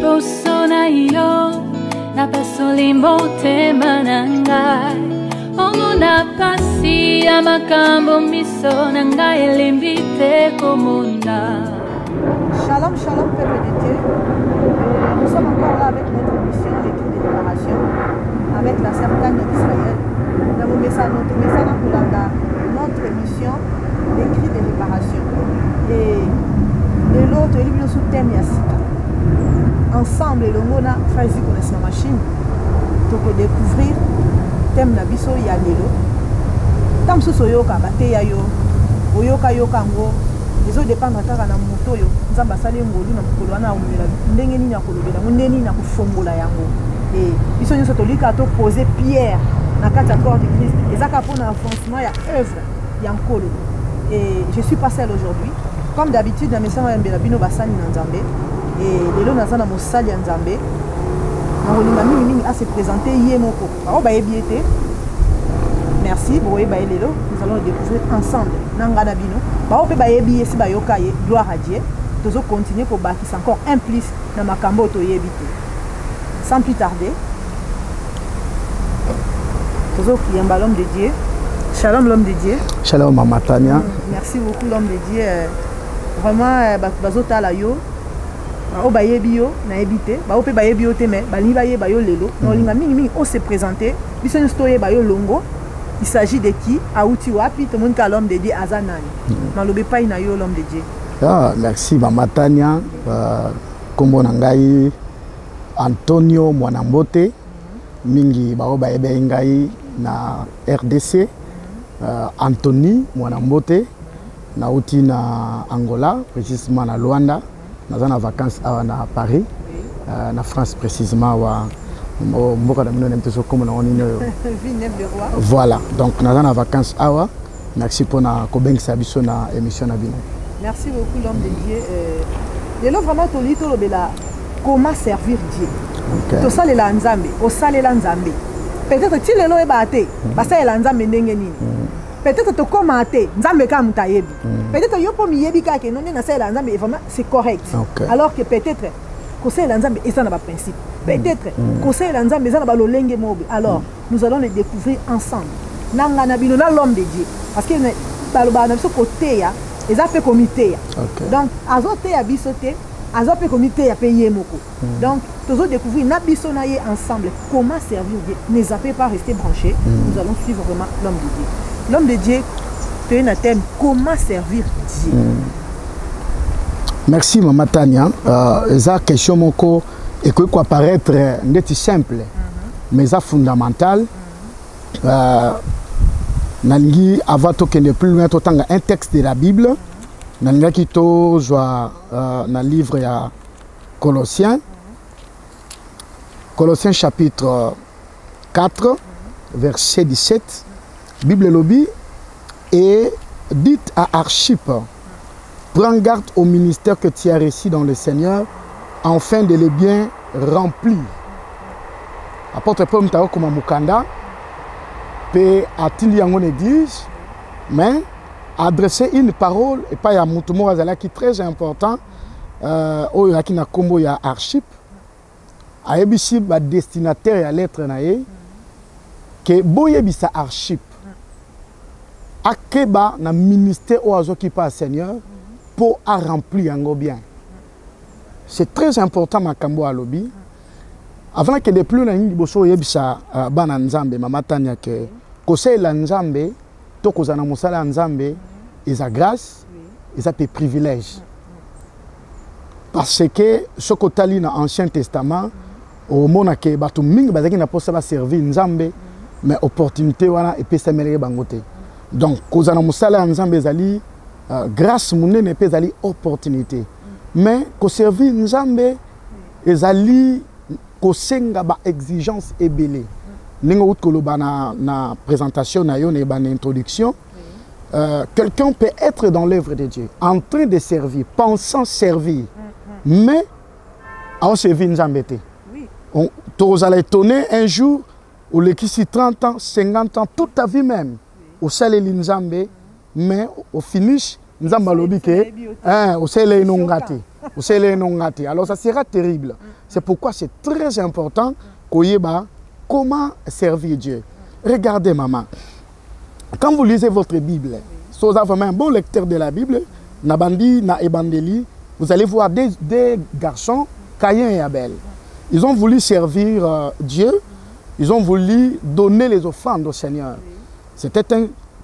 liboso na yo napasoli motema na ngai ongo na pasi ya makambo miso na ngai elembi te komona. Shalom, shalom, peuple de Dieu. Nous sommes encore là avec notre émission, les cris de libération, avec la certaine d'Israël. Notre émission, les cris de libération. Et l'autre, il est sous thème Yassika. Ensemble, le mot na faisi connaître la machine. Pour découvrir thème na biso ya lelo. Tam so soyoka bate ya yo. Oyoka yoka ngo. Ils ont dépendre kaka na moto yo nzamba sale ngolu na mukolo wana umela ndenge nini ya kolobela ndenge nini ya kufongola yango et biso nyonso tolika to poser pierre na kati ya corps de Christ ezaka pour l'avancement ya œuvre ya nkolo. Et je suis pas seule aujourd'hui comme d'habitude na mesama ya mbela bino basali na nzambe et lelo naza na mosali ya nzambe na kolinga mingi a se présenter ye moko bao bayebi ete. Merci, nous allons le découvrir ensemble. Nangana bino, ba ope ba yebi esi ba yokaye, gloire à Dieu. Nous allons continuer pour bâtir encore un plus dans ma cambo to yebite. Sans plus tarder, nous allons l'homme de Dieu. Shalom l'homme de Dieu. Shalom Mama Tania. Merci beaucoup l'homme de Dieu. Vraiment bazota la yo. Ba ba yebi yo na yebite. Ba ope ba yebi yo te me, ba li ba ye ba yo lelo. No linga mingi on se présenter. Biso ñu stoye ba yo longo. Il s'agit de qui? Aouti wapi, tout le monde a l'homme de Dieu, Azanani. Mais l'obé pas l'homme de Dieu. Ah, merci, Mama Tania. Kombo nangai Antonio Mwanambote. Mingi baoba ebe ngai na RDC. Anthony Mwanambote. Na uti na Angola, précisément na Luanda. Nous sommes en vacances à Paris. Na France, précisément. Voilà, donc nous sommes en vacances. Merci pour la émission. Merci beaucoup l'homme de Dieu. Et là vraiment comment servir Dieu. To sale la nzambe, o sale la nzambe. Peut-être tu le ebate, parce que la nzambe ndenge nini. Peut-être to commenter, nzambe ka mutayebi. Peut-être yo po miyebi ka ke non na sale la nzambe vraiment c'est correct. Alors que peut-être conseil l'ensemble et ça n'a pas principe. Peut-être conseil l'ensemble et ça n'a pas le lingue mobile. Alors nous allons le découvrir ensemble. Nanga bino na l'homme de Dieu parce que baloba na ce côté ya et ça fait comité. Donc azote ya bisoté, azote comité ya payer moko. Donc nous allons découvrir na bisonaye ensemble comment servir Dieu. Ne zappez pas rester branchés. Nous allons suivre vraiment l'homme de Dieu. L'homme de Dieu fait un thème comment servir Dieu. Merci Mama Tania. Esa question moko et que quoi paraître net simple mais ça fondamental. Nangi avant que ne plus loin totanga un texte de la Bible. Nanga kito joa na livre ya Colossiens. Colossiens chapitre 4 verset 17. Bible lobby et dites à Archippe. Prends garde au ministère que tu as reçu dans le Seigneur, afin de le bien remplir. Apôtre Paul Mtao comme Mukanda, peut a-t-il en église, mais adresser une parole, et pas à Moutoumou Azala qui est très important, au Yakina Kombo ya Archippe, a ebisi ba destinataire à lettre nae, que boyebisa Archippe, akeba na ministère au azo qui pas Seigneur, pour remplir un bien. C'est très important makambo à lobby. Avant que de plus na ngi boso yebisa bana nzambe Mama Tania que conseil la nzambe to kozana musala nzambe isa grâce isa pe privilège. Parce que ce kotali na Ancien Testament au mona ke batu mingi bazaki na posa ba servir nzambe mais opportunité wana epesa meleke bangote. Donc kozana musala nzambe zali grâce monene pe zali opportunité mais ko servir nzambe ezali ko senga ba exigence ebele ninga utkoloba na présentation na yo ne ba introduction. Quelqu'un peut être dans l'œuvre de Dieu en train de servir, pensant servir mais à servir nzambe te. On t'osala étonner un jour ou le qui 30 ans 50 ans toute ta vie même au saleli nzambe mais au finish nzamba lobi ke au sele inongati Alors ça sera terrible. C'est pourquoi c'est très important comment servir Dieu. Regardez maman, quand vous lisez votre Bible, si vous avez un bon lecteur de la Bible, Nabandi, na Ebandeli, vous allez voir des garçons, Caïn et Abel. Ils ont voulu servir Dieu, ils ont voulu donner les offrandes au Seigneur. C'était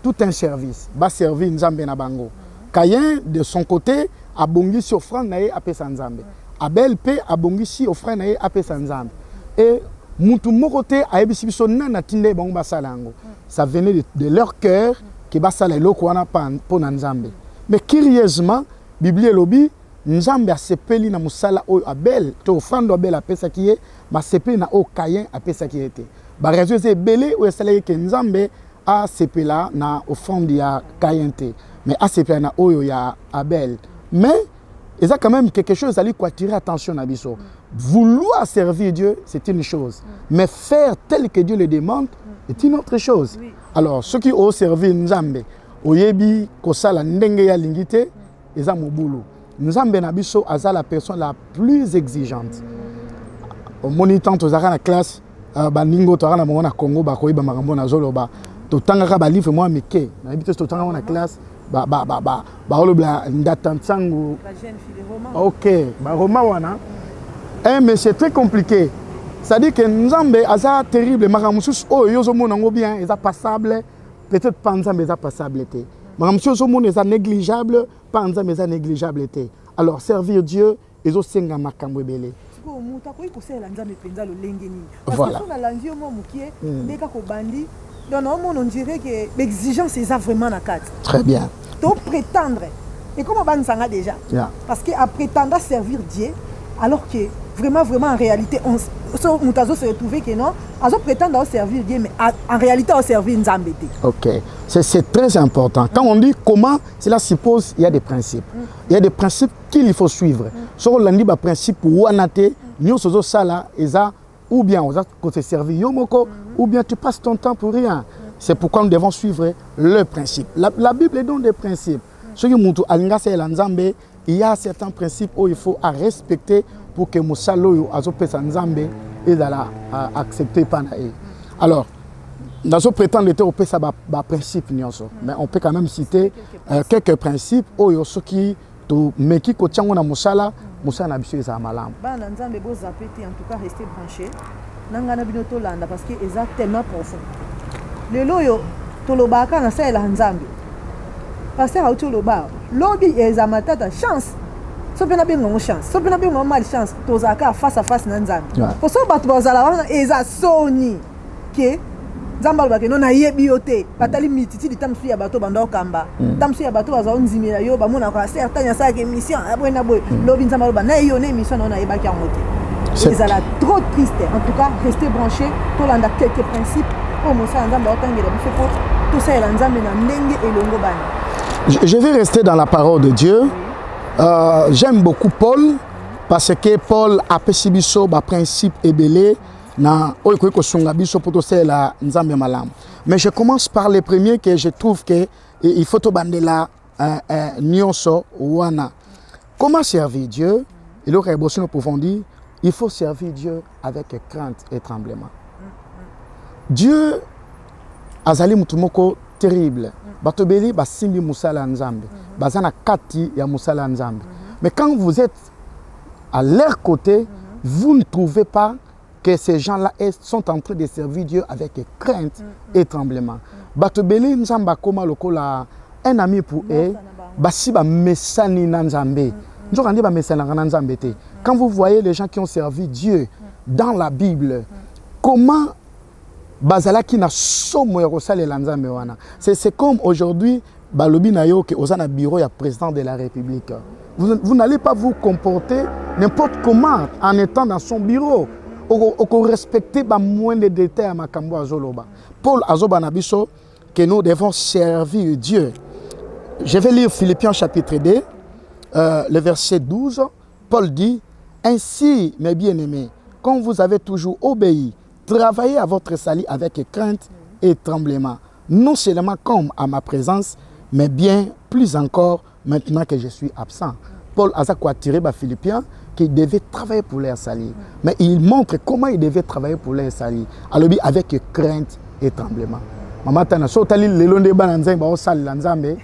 tout un service. Ba servir Nzambe na bango. Caïn, de son côté, a bongi si offrande na ye apesa Nzambe. Abel pe a bongi si offrande na ye apesa Nzambe. Et mutu mokote a ebisi biso na tinde bango basala yango. Ça venait de leur cœur qui basala eloko wana po na Nzambe. Mais curieusement, Bible lobi Nzambe a sepeli na musala oyo Abel, to offrande Abel apesa ki ye, ma sepeli na o Caïn apesa ki ete. Ba raison c'est belé ou esala ke Nzambe a sepela na offrande ya Caïn te, mais a sepela na oyo ya Abel. Mais il y a quand même quelque chose à lui attirer attention à biso. Vouloir servir Dieu, c'est une chose, mais faire tel que Dieu le demande est une autre chose. Alors ceux qui ont servi Nzambe, oyebi kosala ndenge ya lingite, eza mobulu. Nzambe na biso aza la personne la plus exigeante. Au monitant aux la classe, baningo to na mona Congo ba koyiba makambo na zoloba. To tangaka ba livre moi meke. Na habite to tangaka na classe ba olobla ndatantangu. La jeune fille de roman. OK, ba roman wana. Mais c'est très compliqué. Ça dit que Nzambe aza terrible makamusus o yozo mona ngo bien, eza passable, peut-être pas Nzambe eza passable té. Makamusus o mona eza négligeable. Négligeable. Alors, servir Dieu, ils ont senga makambo belé. Voilà. On dirait que l'exigence est vraiment la carte. Très bien. Donc, prétendre. Et comment on s'en a déjà? Parce qu'à prétendre servir Dieu, alors que vraiment, en réalité, on se retrouve que non, on prétend servir Dieu, mais en réalité, on servir Nzambe. Ok, c'est très important. Quand on dit comment, cela suppose il y a des principes. Il y a des principes qu'il faut suivre. Si on dit des principes ou bien on se servir yomoko, ou bien tu passes ton temps pour rien. C'est pourquoi nous devons suivre le principe. La Bible donne des principes. Il y a certains principes où il faut respecter pour que Moussalo Azopesa Nzambe et accepter Panae. Alors, dans ce prétendre était au pesa principe mais on peut quand même citer quelques principes où ceux qui to meki ko tiango na Moussala na biso eza malam. Ba na Nzambe bo zapete en tout cas rester branché. Nanga na binoto landa parce que eza tellement profond. Le loyo to lobaka na sa ela Nzambe. Parce que auto loba lobi eza matata chance. So pena bien ngom chance. So pena bien ngom mal chance. Tozaka face à face na Nzambe. Pour ça bato bazala wana eza soni ke Nzamba lobaka no na yebi yote. Batali mititi di tamsu ya bato banda okamba. Tamsu ya bato baza onzimira yo ba mona ko certains ya sa ke mission abwena boy. Lobi Nzamba loba na yo ne mission na yeba ki amote. Ezala trop triste. En tout cas, rester branché to landa quelques principes pour mosa Nzamba otangela biso ko to sa ela Nzambe na ndenge elongo bana. Je vais rester dans la parole de Dieu. J'aime beaucoup Paul parce que Paul a pésibiso ba principe ebelé na oiko sunga biso poto la Nzambe malam. Mais je commence par le premier que je trouve que il faut to bandela nyonso wana. Comment servir Dieu? Il aurait besoin nous pouvons dire il faut servir Dieu avec crainte et tremblement. Dieu azali mutumoko terrible. Batobeli basimbi musala Nzambe. Bazana kati ya musala Nzambe. Mais quand vous êtes à leur côté, vous ne trouvez pas que ces gens-là sont en train de servir Dieu avec crainte et tremblement. Batobeli Nzamba koma lokola un ami pour eux, basi ba mesani Nzambe. Nzokandi ba mesani Nzambe te. Quand vous voyez les gens qui ont servi Dieu dans la Bible, comment bazalaki na somo ya kosala Nzambe wana. C'est comme aujourd'hui balobi na yo ke ozana bureau ya président de la République. Vous n'allez pas vous comporter n'importe comment en étant dans son bureau. Au respecter ba moins de détails à makambo azoloba. Paul azoba na biso que nous devons servir Dieu. Je vais lire Philippiens chapitre 2, le verset 12. Paul dit: ainsi, mes bien-aimés, comme vous avez toujours obéi, travaillez à votre salut avec crainte et tremblement, non seulement comme à ma présence, mais bien plus encore maintenant que je suis absent. Paul a attiré les Philippiens qu'ils devaient travailler pour les salir. Mais il montre comment ils devaient travailler pour les salir. Alors, avec crainte et tremblement. Maman, tu as dit le long de l'Anzambe,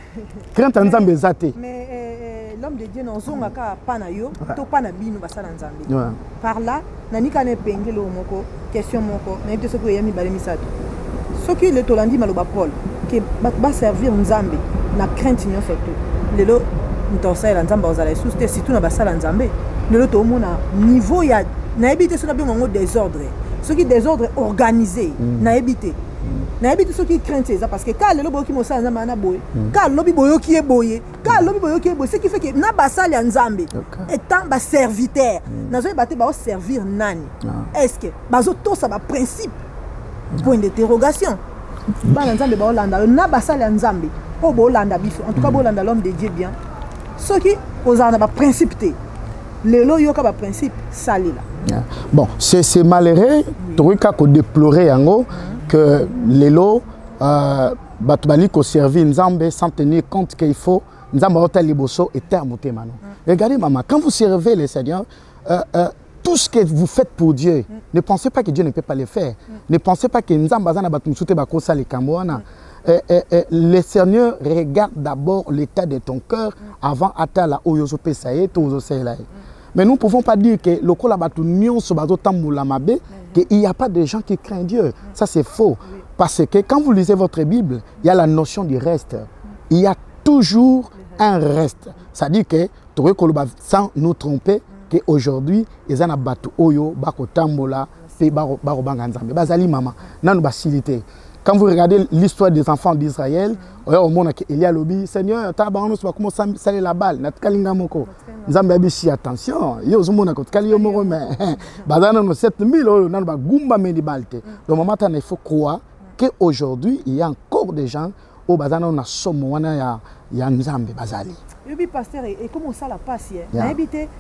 crainte Anzambe zate. Mais l'homme de Dieu n'a pas na yo, to pas na bino basala Nzambe. Par là, nani kana penge lo moko, question moko, na yete soko yami bale misato. Soki le tolandi maloba Paul, que ba servir Nzambe na crainte nyo surtout. Lelo ntosala Nzambe ozala susté surtout na basala Nzambe. Lelo to mona niveau ya na ebité so na bengo désordre. Soki désordre organisé na ebité. Na ebité soki crainte ça parce que quand lelo boki mo sala Nzambe na boye, quand lobi boyoki e boye, quand lobi boyoki e boye, ce qui fait que na basala Nzambe étant ba serviteur, na zo baté ba servir nani. Est-ce que bazo to ça ba principe? Point d'interrogation. Ba Nzambe ba olanda na basala Nzambe. Oh bo olanda biso. En tout cas bo olanda l'homme de Dieu bien. Ce qui osana ba principe té. Lelo yoka ba principe sali là. Bon, c'est malheureux, tu as déploré que Lelo batubali ko servir Nzambe sans tenir compte qu'il faut Nzambe ota liboso et terme maintenant. Regardez maman, quand vous servez le Seigneur, tout ce que vous faites pour Dieu, ne pensez pas que Dieu ne peut pas le faire. Ne pensez pas que Nzambe bazana batumsute bakosa le kamwana. Le Seigneur regarde d'abord l'état de ton cœur avant atala oyozo pesaye tozo sela. Mais nous ne pouvons pas dire que le kolabatu nyonso bazotamboula mabe qu'il n'y a pas de gens qui craignent Dieu. Ça c'est faux. Parce que quand vous lisez votre Bible, il y a la notion du reste. Il y a toujours un reste. C'est-à-dire que sans nous tromper qu'aujourd'hui, ils ont battu oyo bako tambola pe baro banga nzambe. Bazali mama nanu facilité. Quand vous regardez l'histoire des enfants d'Israël, au monde il y a lobby Seigneur, ta ba on va comment saler la balle, nat kalinga moko. Nzambe bishi attention, yo zomona ko kali yo moko mais bazana no 7000 nanu ba gumba mendi balte. Donc maman il faut croire que aujourd'hui il y a encore des gens au bazana na somo wana ya Nzambe bazali. Yobi pasteur et comment ça la passe hier. Na habité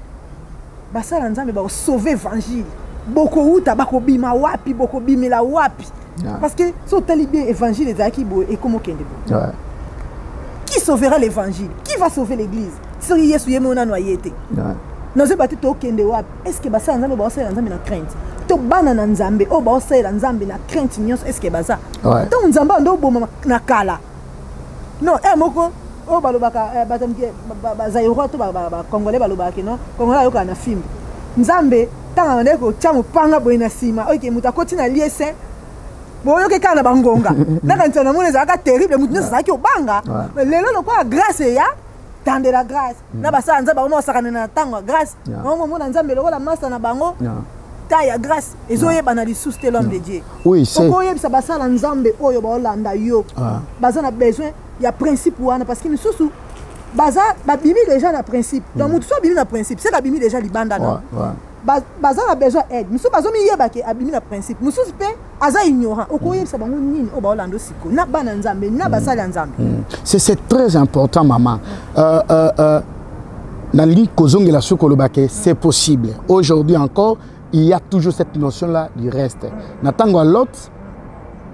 basala Nzambe ba sauver évangile. Boko uta bako bima wapi boko bimela wapi. Parce que si on t'a bien l'évangile et comment qui sauvera l'évangile? Qui va sauver l'église? Si Yesu yemo na noyété. Nous avons battu au kende wap. Est-ce que basa Nzambe ba osala Nzambe na crainte? To bana na Nzambe o ba osala Nzambe na crainte nyonso est-ce que basa? Donc Nzambe ndo boma na kala. Non, moko o balobaka batamke bazairo to ba congolais balobaka non. Congolais yoka na film. Nzambe tanga ndeko chamu panga boina sima. OK, mutakoti na liese. Boyo ke kana bangonga naka ntana mona zaka terrible mutu nesa ki obanga lelo lokwa grâce ya tande la grâce na basa Nzambe ba osakana na tango grâce mo mona Nzambe lokola master na bango ta ya grâce ezoyeba na lisuste l'homme de Dieu. Oui, c'est okoye bisa basa na Nzambe oyo ba olanda yo baza na besoin ya principe wana parce que misusu baza babimi déjà na principe donc mutu so bimi na principe c'est babimi déjà libanda non baza na besoin aide musu bazo mi yeba ke abimi na principe musu pe aza ignorant okoye sa bango nini o ba olando siko na bana Nzambe na basala Nzambe. C'est très important maman. Nali kozongi la sukolobake c'est possible. Aujourd'hui encore, il y a toujours cette notion là du reste. Natango l'autre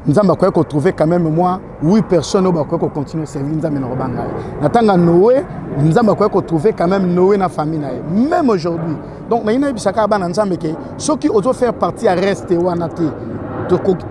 Nzamba quoi qu'on trouver quand même moi 8 personnes au bas quoi qu'on continue à servir Nzamba na robanga. Natanga Noé Nzamba quoi qu'on trouver quand même Noé na famille na même aujourd'hui. Donc na ina bisaka ba Nzamba ke ceux qui osent faire partie à rester wana te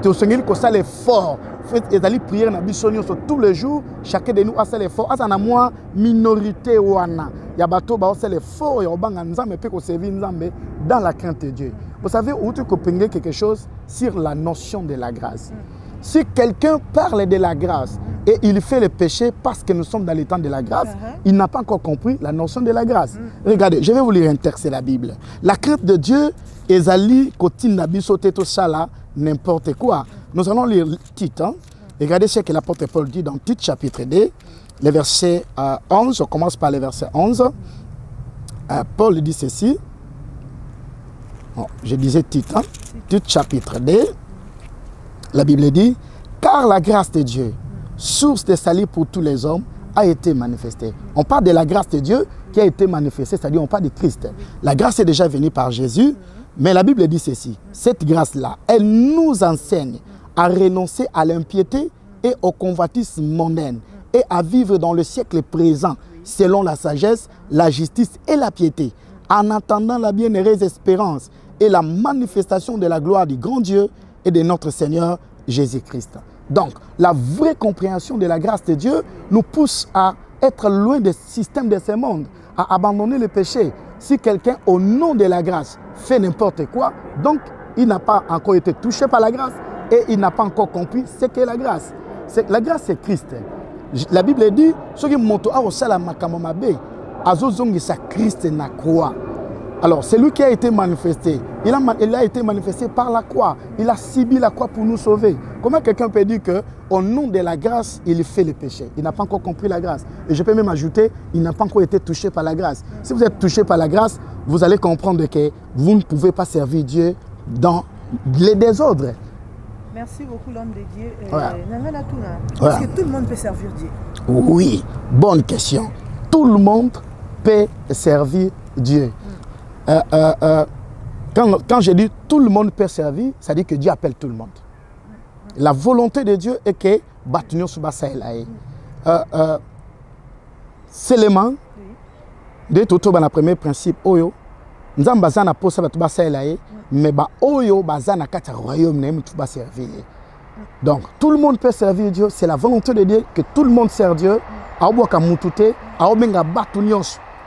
to sengeli ko ça l'effort fait ezali prière na bisonio sur tous les jours chacun de nous a fait l'effort asa na moi minorité wana ya bato ba fait l'effort ya obanga Nzamba pe ko servir Nzamba dans la crainte de Dieu. Vous savez où tu peux penser quelque chose sur la notion de la grâce. Si quelqu'un parle de la grâce et il fait le péché parce que nous sommes dans le temps de la grâce, il n'a pas encore compris la notion de la grâce. Regardez, je vais vous lire un texte de la Bible. La crainte de Dieu, ezali kotin nabiso teto sala n'importe quoi. Nous allons lire Tite. Regardez ce que l'apôtre Paul dit dans Tite chapitre 2, le verset 11. On commence par le verset 11. Paul dit ceci. Bon, je disais Tite, Tite chapitre 2. La Bible dit, car la grâce de Dieu, source de salut pour tous les hommes, a été manifestée. On parle de la grâce de Dieu qui a été manifestée, c'est-à-dire on parle de Christ. La grâce est déjà venue par Jésus, mais la Bible dit ceci, cette grâce-là, elle nous enseigne à renoncer à l'impiété et au convoitisme mondain et à vivre dans le siècle présent selon la sagesse, la justice et la piété, en attendant la bienheureuse espérance et la manifestation de la gloire du grand Dieu et de notre Seigneur Jésus-Christ. Donc, la vraie compréhension de la grâce de Dieu nous pousse à être loin des systèmes de ce monde, à abandonner le péché. Si quelqu'un, au nom de la grâce, fait n'importe quoi, donc il n'a pas encore été touché par la grâce et il n'a pas encore compris ce qu'est la grâce. La grâce, c'est Christ. La Bible dit, ceux qui montent à Osala Makamamabe, Azozongisa Christ na croix. Alors, c'est lui qui a été manifesté. Il a été manifesté par la croix. Il a subi la croix pour nous sauver. Comment quelqu'un peut dire qu'au nom de la grâce, il fait le péché? Il n'a pas encore compris la grâce. Et je peux même ajouter, il n'a pas encore été touché par la grâce. Si vous êtes touché par la grâce, vous allez comprendre que vous ne pouvez pas servir Dieu dans les désordres. Merci beaucoup, l'homme de Dieu. Ouais. Est-ce que tout le monde peut servir Dieu? Oui, bonne question. Tout le monde peut servir Dieu. Quand je dis tout le monde peut servir, ça dit que Dieu appelle tout le monde. La volonté de Dieu est que Batunyo Subasa Elae. Seulement, de tout le premier principe, Oyo, nous avons besoin de poser Batubasa Elae, mais Oyo, besoin de royaume, nous avons servir. Donc, tout le monde peut servir Dieu. C'est la volonté de Dieu que tout le monde sert Dieu. Aoboka Mutute, Aobenga Batunyo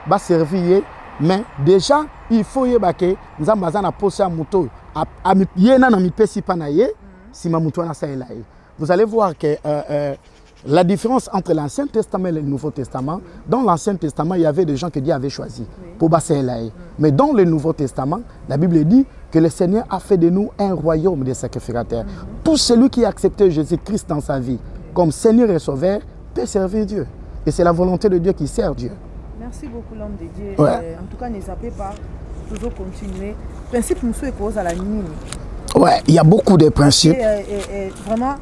va servir. Mais déjà, il faut que nous avons besoin de poser un mouton. Vous allez voir que la différence entre l'Ancien Testament et le Nouveau Testament, dans l'Ancien Testament, il y avait des gens que Dieu avait choisis pour passer là. Mais dans le Nouveau Testament, la Bible dit que le Seigneur a fait de nous un royaume de sacrificateurs. Tout celui qui a accepté Jésus-Christ dans sa vie comme Seigneur et Sauveur peut servir Dieu. Et c'est la volonté de Dieu qui sert Dieu. Merci beaucoup, l'homme de Dieu. Ouais. En tout cas, ne zappez pas. Toujours continuer. Principe, nous sommes cause à la nuit. Ouais, il y a beaucoup de principes. Et vraiment,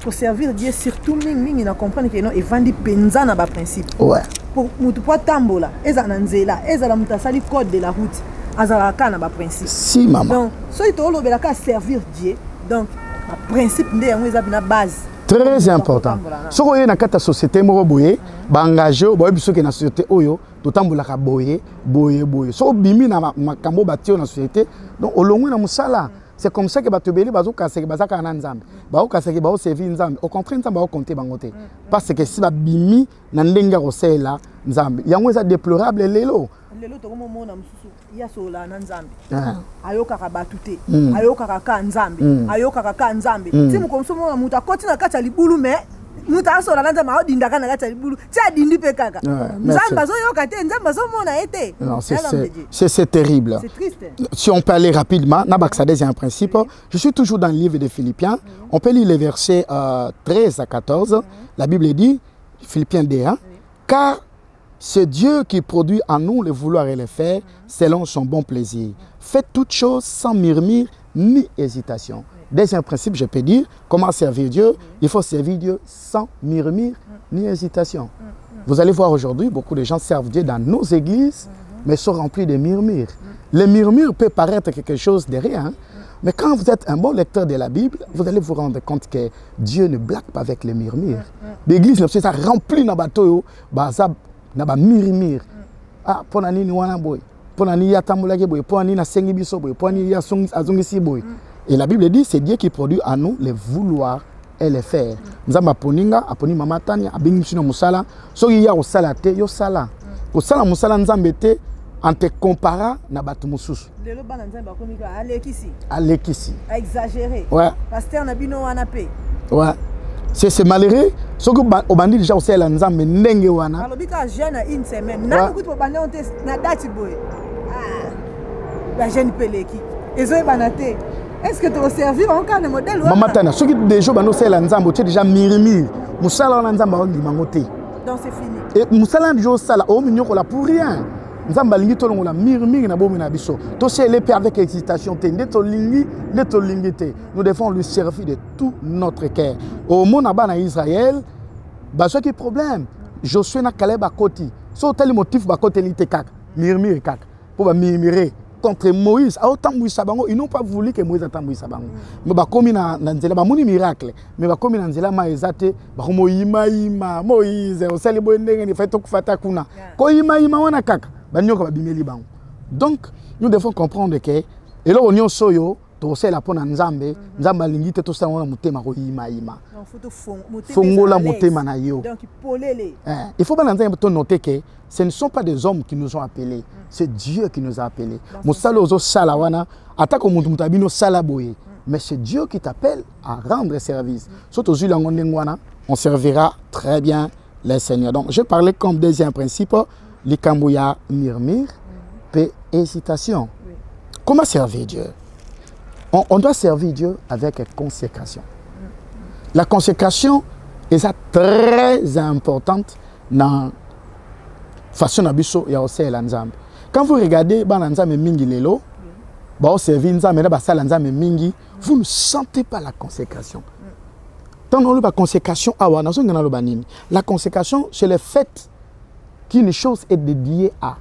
pour servir Dieu, surtout, nous comprenons que nous vendons penza na ba principe. Ouais. Pour nous tambola, eza nanzela, eza la mutasali code de la route, azalaka na ba principe. Si maman. Donc, so ito lo belaka servir Dieu. Donc, le principe ndé yango eza bina base. Très important. Si vous avez une société, vous avez engagé, vous avez une société, vous avez boye. Si vous avez une société, donc c'est comme ça que vous avez servir. Au contraire, vous avez compté. Parce que si vous avez il y a déplorable. Lelo to mo mona mususu ya sola na nzambe ayoka kabatute ayoka kaka nzambe ayoka kaka nzambe ti mukomso mona muta koti na kata libulu me muta sola na nzambe odinda kana kata libulu ti adindi pe kaka nzambe zo yoka te nzambe zo mona ete. C'est terrible. C'est triste. Si on peut aller rapidement, il y a un principe. Je suis toujours dans le livre de Philippiens. On peut lire les versets 13 à 14. La Bible dit, Philippiens 1, car c'est Dieu qui produit en nous le vouloir et le faire selon son bon plaisir. Faites toutes choses sans murmure ni hésitation. Deuxième principe, je peux dire, comment servir Dieu? Il faut servir Dieu sans murmure ni hésitation. Vous allez voir aujourd'hui, beaucoup de gens servent Dieu dans nos églises, mais sont remplis de murmures. Les murmures peuvent paraître quelque chose de rien, mais quand vous êtes un bon lecteur de la Bible, vous allez vous rendre compte que Dieu ne blague pas avec les murmures. L'église, c'est ça rempli dans le bateau, naba murmure. Ah, pona nini wana boy. Pona ni yatamulake boy, pona ni na sengi biso boy, pona ni azongisi boy. Et la Bible dit c'est Dieu qui produit en nous les vouloir et les faire. Nzamba poninga, aponi mama tanya, abingi sino musala, so ya osala te yo sala. Osala musala nzambe te en te comparant na batu mususu. Lelo bana nzamba komika alekisi. Alekisi. Exagéré. Ouais. Pasteur na bino wana pe. Ouais. C'est malheureux. Ce que on dit déjà au ciel nzambe ndenge wana. Alobika jeune à une semaine. Na kutu po bande on te na date boy. Ah. La jeune peleki. Ezo banate. Est-ce que tu vas servir encore le modèle? Maman tana, ceux qui déjà bande au ciel nzambe tu déjà mirimi. Musala nzambe on limangote. Donc c'est fini. Et musala njo sala au minyo ko la pour rien. Nzamba lingi to longola mirimi na bomi na biso. To c'est l'épée avec excitation te ndeto lingi te. Nous devons lui servir de tout notre cœur. Au monde na Israël, ba ce qui problème. Josué na Caleb à côté. So tel motif ba côté li te kak. Mirmir kak. Pour ba mirmirer. contre Moïse, ils n'ont pas voulu que Moïse attende Moïse. Mais comme il a un miracle, mais comme il a un Moïse, on sait les fait tout faire kuna. Donc nous devons comprendre que et là on y soyo to c'est la pona nzambe nzamba lingite to sana mutema ko yima fongola mutema na yo. Donc il faut bien noter que ce ne sont pas des hommes qui nous ont appelés, c'est Dieu qui nous a appelés. Musalo zo salawana atako muntu mutabino salaboye, mais c'est Dieu qui t'appelle à rendre service. Surtout on servira très bien les seigneurs. Donc je parlais comme deuxième principe les Kambouya murmure, paix, hésitation. Comment servir Dieu? On doit servir Dieu avec consécration. La consécration est très importante dans la façon dont on sert l'Anzambe. Quand vous regardez l'Anzambe mingi lelo, vous ne sentez pas la consécration. La consécration, c'est le fait qu'une chose est dédiée à.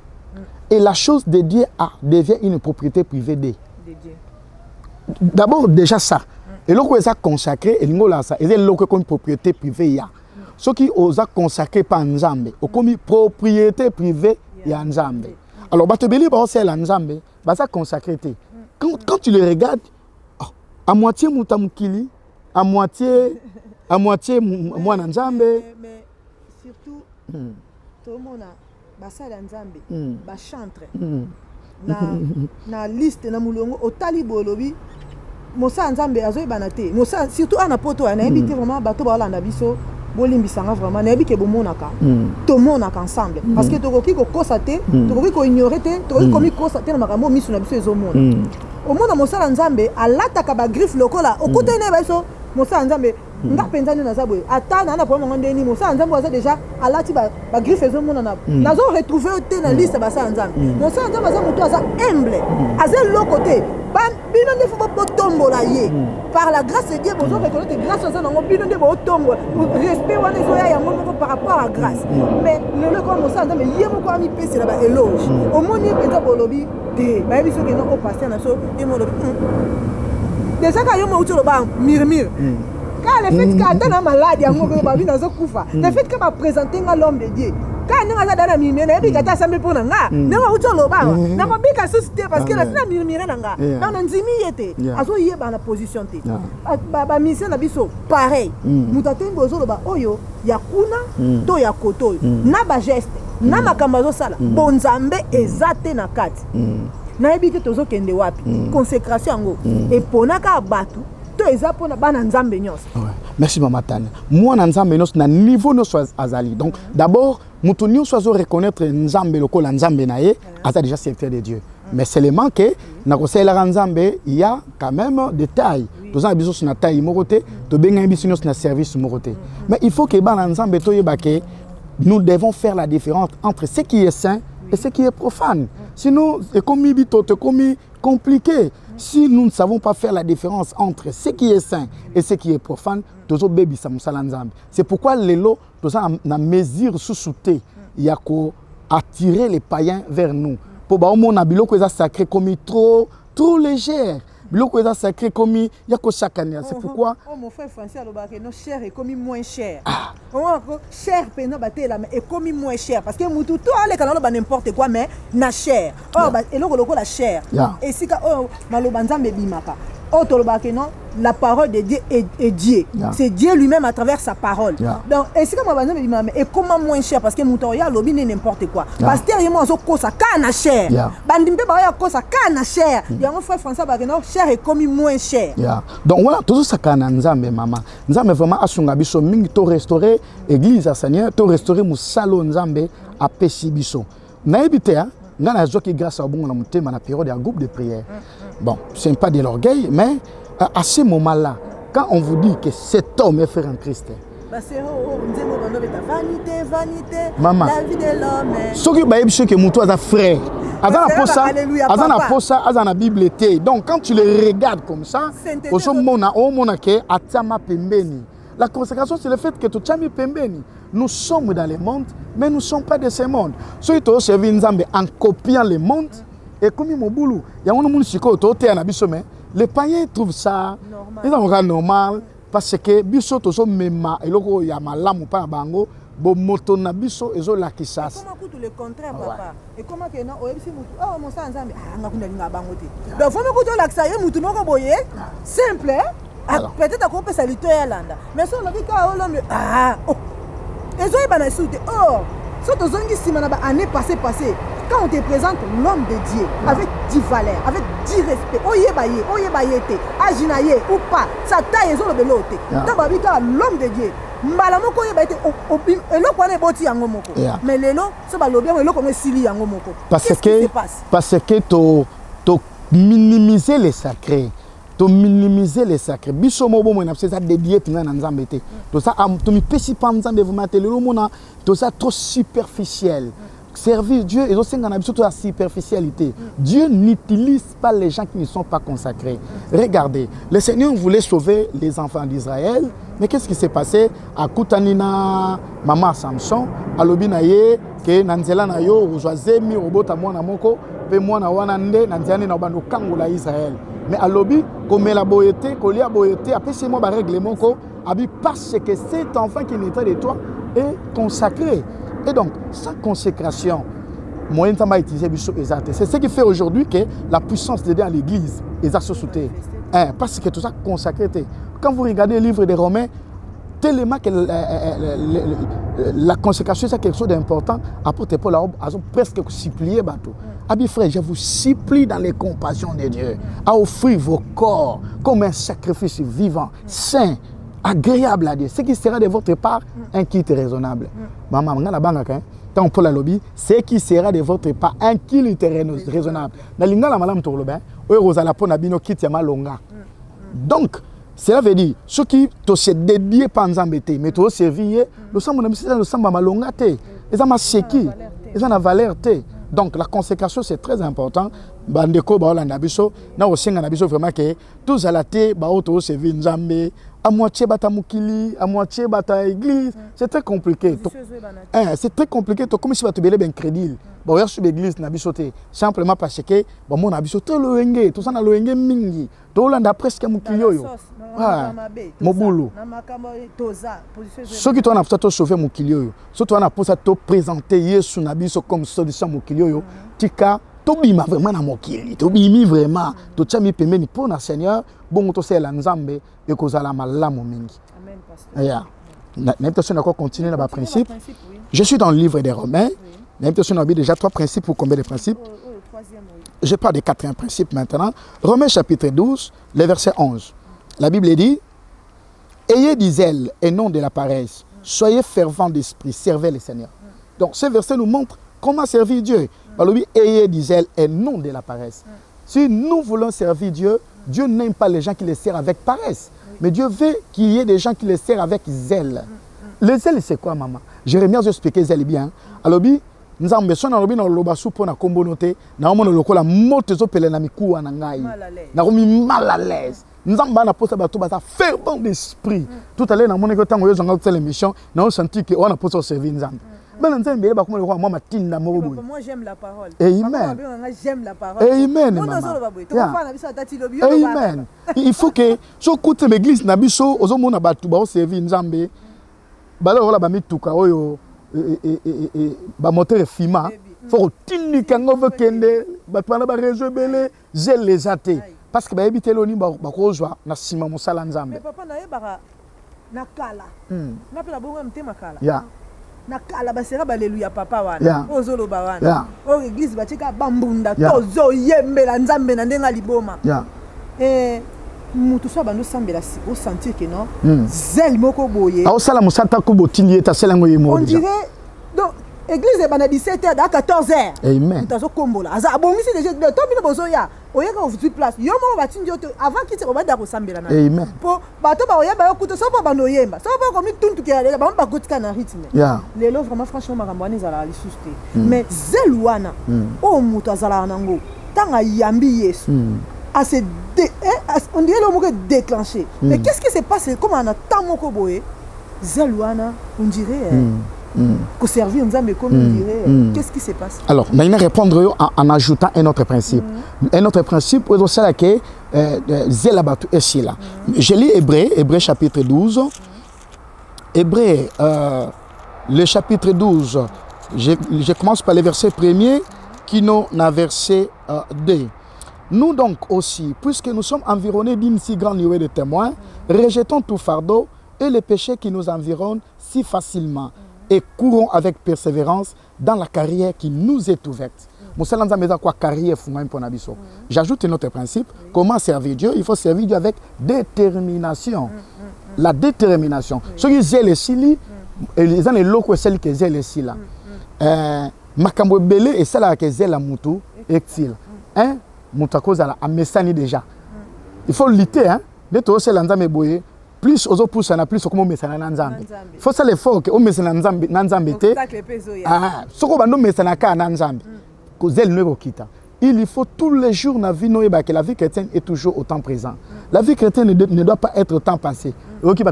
Et la chose dédiée à devient une propriété privée de Dieu. D'abord, déjà ça. Et là, on a consacré, et là, ça, et là, comme propriété privée, ce qui ont consacré par Nzambe, comme propriété privée, il y a Nzambe. Alors, c'est l'Nzambe, ça consacré. Quand tu le regardes, à moitié Moutamukili, à moitié moi Nzambe. Mais surtout, tout le monde a basala Nzambe, chantre. Na liste na mulongo au talibo lobi mosa Nzambe azoy banate mosa surtout ana poto ana invité vraiment bato ba landa biso bolimbisanga vraiment na bike bomonaka to monaka ensemble parce que tokoki ko kosate tokoki ko ignorer te tokoki komi kosate na makambo misu na biso ezomona au monde mosa Nzambe alataka ba griffe lokola okutene ba biso mosa Nzambe nga penzani na zabwe atana na problème ngondeni mosa Nzambe waza déjà alati ba griffe ezomona na nazo retrouver te na liste ba sa Nzambe mosa Nzambe aza mutu aza humble aza lokote bino ne faut pas tombola ye par la grâce de Dieu vous reconnaître grâce à ça non bino ne pas tombola respect wana zoya ya moko par rapport à grâce mais le comme mosa Nzambe ye moko ami pese la ba éloge au moni penza bolobi te ba biso ke non au pasteur na so e mo lobi déjà ka yo mo uti lo ba murmure. Quand le fait qu'il y a un malade, le fait qu'il va présenter l'homme de Dieu, quand il y a un mimé, il y a un assemblée pour nous, il y a un société parce que la mimé, il y a un zimiyete, il y a une position. La mission est pareil. Nous avons il y a kuna, il y a koto, il y a un geste, il y a un sala, bonzambe ezate na kati. Na ebite tozo kende wapi, consécration et ponaka batu. Merci Maman Tane. Moi, Nzambe na niveau no azali. Donc d'abord, mutunyo sozo reconnaître Nzambe loko la Nzambe nae, asa déjà serviteur de Dieu. Mais seulement que na conseil la Nzambe, il y a quand même des tailles. Tous en biso na taille moroté, to benga biso na service moroté. Mais il faut que ba Nzambe to yeba que nous devons faire la différence entre ce qui est saint et ce qui est profane. Sinon, c'est comme bito, c'est comme compliqué. Si nous ne savons pas faire la différence entre ce qui est saint et ce qui est profane, c'est pourquoi les lots, na mesure sous-souté, il y a qu'à attirer les païens vers nous. Pour que na biloko eza sacré comme trop légère. Biloko eza sacré comme il y a que chaque année. C'est pourquoi. Oh mon frère François nos cher est comme moins cher. Cher pena batela est comme moins cher parce que mutu to ale kana ba n'importe quoi mais na cher. Oh ba eloko loko la cher. Et si ka oh maloba Nzambe bimaka. Oh tolobake non la parole de Dieu est Dieu. C'est Dieu lui-même à travers sa parole. Donc et si comme Nzambe bimaka et comment moins cher parce que mutu ya lobi n'importe quoi. Pasteur yemo zo kosa kana cher. Bandimbe ba ya kosa kana cher. Ya mon frère François ba non cher est comme moins cher. Donc voilà tout ça kana Nzambe maman. Nzambe vraiment asunga biso mingi to restaurer église à Seigneur, to restaurer musalo Nzambe a pesi biso. Na ebité hein. Grâce à bon dans la période d'un groupe de prière. Bon, ce n'est pas de l'orgueil, mais à ce moment-là, quand on vous dit que cet homme est frère en Christ, maman, ce qui est que mon toit frère, la Bible était. Donc quand tu le regardes comme ça, la consécration, c'est le fait que tu as pembeni. Nous sommes dans le monde, mais nous ne sommes pas de ce monde. Si tu as servi Nzambe en copiant le monde, et comme mon boulot il y a un monde siko to te na biso mais les païens trouvent ça ils ont normal parce que biso to so mema eloko ya malamu pa bango bo moto na biso ezo la kisasa comment tout le contraire papa et comment que non oyebisi mutu oh mon sang nzambe ngakunda linga bango te donc faut me kuto la kisa ye mutu moko boye simple peut-être qu'on peut saluer ya landa mais si on a dit que l'homme ezo yebana soute oh so tozongi sima na ba année passée quand on te présente l'homme de Dieu avec 10 valeurs, avec 10 respects, oyebaye te, aginaye ou pas, sa taille est le belote. Dans babika l'homme de Dieu, malamoko oyebaye te, eloko wana boti yango moko. Mais lelo, so ba lobia eloko ngo sili yango moko. Parce que to minimiser les sacrés. To minimiser les sacrés. Biso mobo mo na ça dédié tinga na nzambe te. To ça to mi pesi pa nzambe vraiment te lelo mona to ça trop superficiel. Servir Dieu et aussi surtout la superficialité. Dieu n'utilise pas les gens qui ne sont pas consacrés. Regardez, le Seigneur voulait sauver les enfants d'Israël, mais qu'est-ce qui s'est passé? À Koutanina, maman Samson, à l'obinaye, que Nanzela na yo, Ozoazemi, Robota mwana moko, pe mwana wanande, Nanzela na bando kangola Israël. Mais à l'obi, comme la boyauté, kolia boyauté, après c'est moi ba règlement ko, abi parce que cet enfant qui naîtra de toi est consacré. Et donc, sa consécration, c'est ce qui fait aujourd'hui que la puissance de Dieu à l'église est associée. Parce que tout ça consacré. Quand vous regardez le livre des Romains, tellement que la consécration c'est quelque chose d'important, apôtre Paul a presque supplié bateau. Abi frère, je vous supplie dans les compassions de Dieu à offrir vos corps comme un sacrifice vivant, saint, agréable à Dieu, ce qui sera de votre part un culte raisonnable. Maman, on a la banque, tant pour la lobby, ce qui sera de votre part un culte raisonnable. Dans l'ingala malam tourlobin, ou la pona bino kit yama longa. Donc, cela veut dire, ceux qui se dédient pas en zambété, mais tu servir, nous sommes malonga te, ils ont ma seki, ils ont la valeur te. Donc la consécration c'est très important. Bandeko baola nabiso, na osenga nabiso vraiment que tous à la té ba auto servir nzambe, à moitié bata mukili, à moitié bata église, c'est très compliqué. C'est très compliqué to comme si batu belé ben crédit. Ba oya sur l'église nabiso te, simplement parce que ba mon nabiso te loenge, tout ça na loenge mingi. To landa presque mukili yo. Mobulu. Ceux qui t'ont apporté sauver mukili yo. Ceux qui t'ont apporté te présenter Yesu nabiso comme solution mukili yo. Tika tobima vraiment na mokili, tobimi vraiment, to tchami pemeni pour na Seigneur, bon to c'est la nzambe et kozala malamu mingi. Amen pasteur. Yeah. L'invitation d'accord continuer dans le principe. Je suis dans le livre des Romains. L'invitation a déjà 3 principes pour combien de principes? Je parle des 4e principes maintenant. Romains chapitre 12, le verset 11. La Bible dit: ayez du zèle et non de la paresse. Soyez fervents d'esprit, servez le Seigneur. Donc ce verset nous montre comment servir Dieu. Alors oui, ayez du zèle et non de la paresse. Si nous voulons servir Dieu, Dieu n'aime pas les gens qui les servent avec paresse. Mais Dieu veut qu'il y ait des gens qui les servent avec zèle. Le zèle, c'est quoi, maman? Jérémie a expliqué zèle bien. Alors oui, nous avons besoin de l'obasou pour la communauté. Nous avons besoin de la moto de la mikoua nangai. Nous avons mal à l'aise. Nous avons besoin de fervent d'esprit. Tout à l'heure, nous avons fait l'émission. Nous avons senti qu'on a posé au service. Moi j'aime la parole. Amen. J'aime la parole. Amen. Amen. Il faut que si écoute l'église nabiso ozomona batu ba servir nzambe bala ola ba mituka oyo ba moteur fima faut tinika ngove kende batu na ba réseau belé je les até parce que ba ebité loni ba kozwa na sima mosala nzambe. Mais papa na yebara na kala. Na pela bongo mtema kala. Yeah. Nakala basera baleluya papa wana ozolo ba wana o église batika bambunda tozo yembela nzambe na ndenga liboma mutu so bando sambela si o sentir que non zel moko boye a osala musata ko botindi eta selango yemo on dirait donc église bana 17h à 14h amen tazo kombola aza abongisi déjà de to bino bozoya oyeka ofutu place yo mo batindi oto avant kiti ko bada ko sambela na amen po bato ba oyeba yokuto so pa bando yemba so pa ko mi tuntu ke ale ba kotika na rythme lelo vraiment franchement makambo za la lisuste mais zeluana o mutu azala nango tanga yambi Yesu à se on dirait le mot déclenché mais qu'est-ce qui s'est passé comme on a tant moko boye zeluana on dirait Qu'on servir Nzambe comme on dirait. Qu'est-ce qui se passe? Alors, on va répondre en ajoutant un autre principe. Un autre principe, c'est là que Zélabatu est là. Je lis Hébreu chapitre 12. Hébreu, le chapitre 12, je commence par le verset 1er qui nous a verset 2. Nous donc aussi, puisque nous sommes environnés d'une si grande nuée de témoins, rejetons tout fardeau et les péchés qui nous environnent si facilement et courons avec persévérance dans la carrière qui nous est ouverte. J'ajoute un autre principe. Comment servir Dieu? Il faut servir Dieu avec détermination. La détermination. Ceux qui zèlent ici, ils ont les locaux, celles qui zèlent ici là. Makambo belé et celle qui zèle la moutou exil. Hein? Moutakoza la amessani déjà. Il faut lutter, hein? De tout c'est l'anzambe boye. Plus aux autres poussent, plus au comment messana nanzambe. Il faut ça l'effort que au messana nanzambe te. Ah, ce qu'on va nous messana ka nanzambe. Il faut tous les jours dans la vie que la vie chrétienne est toujours autant présente. La vie chrétienne ne doit pas être autant passée. Donc,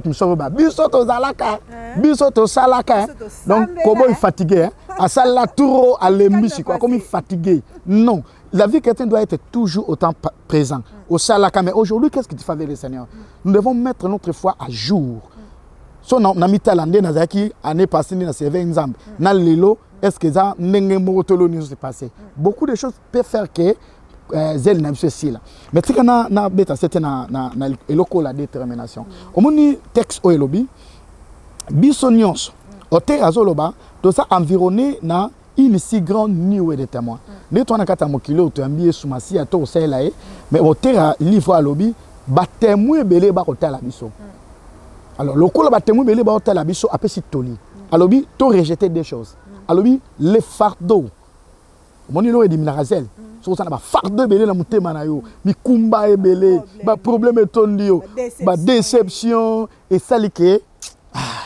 comment il est fatigué? À ça, la tour à l'émission, comme il est fatigué. Non, la vie chrétienne doit être toujours autant présente. Au salaka, mais aujourd'hui, qu'est-ce que tu fais avec le Seigneur? Nous devons mettre notre foi à jour. Si on a mis Talandé, dans l'année passée, dans servi Nzambe, dans l'élo, est-ce que ça n'a pas passé? Beaucoup de choses peuvent faire que Zél n'a pas ceci là. Mais si on a bêta, c'était la détermination. Au moment texte au elobi, bisonios, au terrazoloba, tout ça environné na une si grande nuée de témoins. Nous on a quatre mokilo, tu as mis sous ma scie à tout ça là, mais au terra livre à lobby, ba témoin belé ba hôtel à biso. Alors le coup là témoin belé ba hôtel à biso après si toli. À lobby, tu rejeter des choses. À lobby, les fardeaux. Mon îlot est dit minarazel. So ça na ba fardeau belé na mutema na yo. Mi kumba e belé, ba problème tondio, ba déception et ça liké.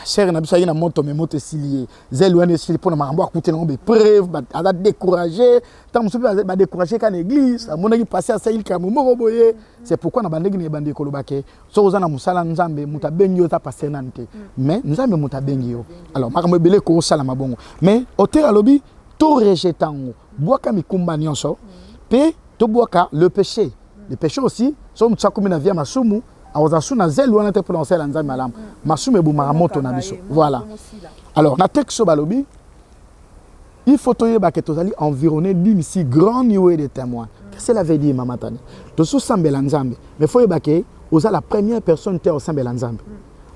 Cher na biso na moto mais moto silié. Zèle wane silié pour na marambo akuté na be preuve, ba a découragé. Tant musu ba découragé kan église, a monaki passer à ça il ka moko boye. C'est pourquoi na bandeki ne bande kolobake. So za na musala nzambe muta bengi yo ta passer nante. Mais nzambe muta bengi yo. Alors makambo belé ko sala mabongo. Mais hôtel alobi to rejetango. Boaka mikumba nyonso. Pe to boaka le péché. Le péché aussi, so mutsa komi na via masumu. Voilà. Alors, dans le texte balobi, il faut que environné d'une si grande nuée de témoins. Qu'est-ce que cela veut dire, Maman Tani? Tu es mais il faut que la première personne qui est au Sambelanzambe.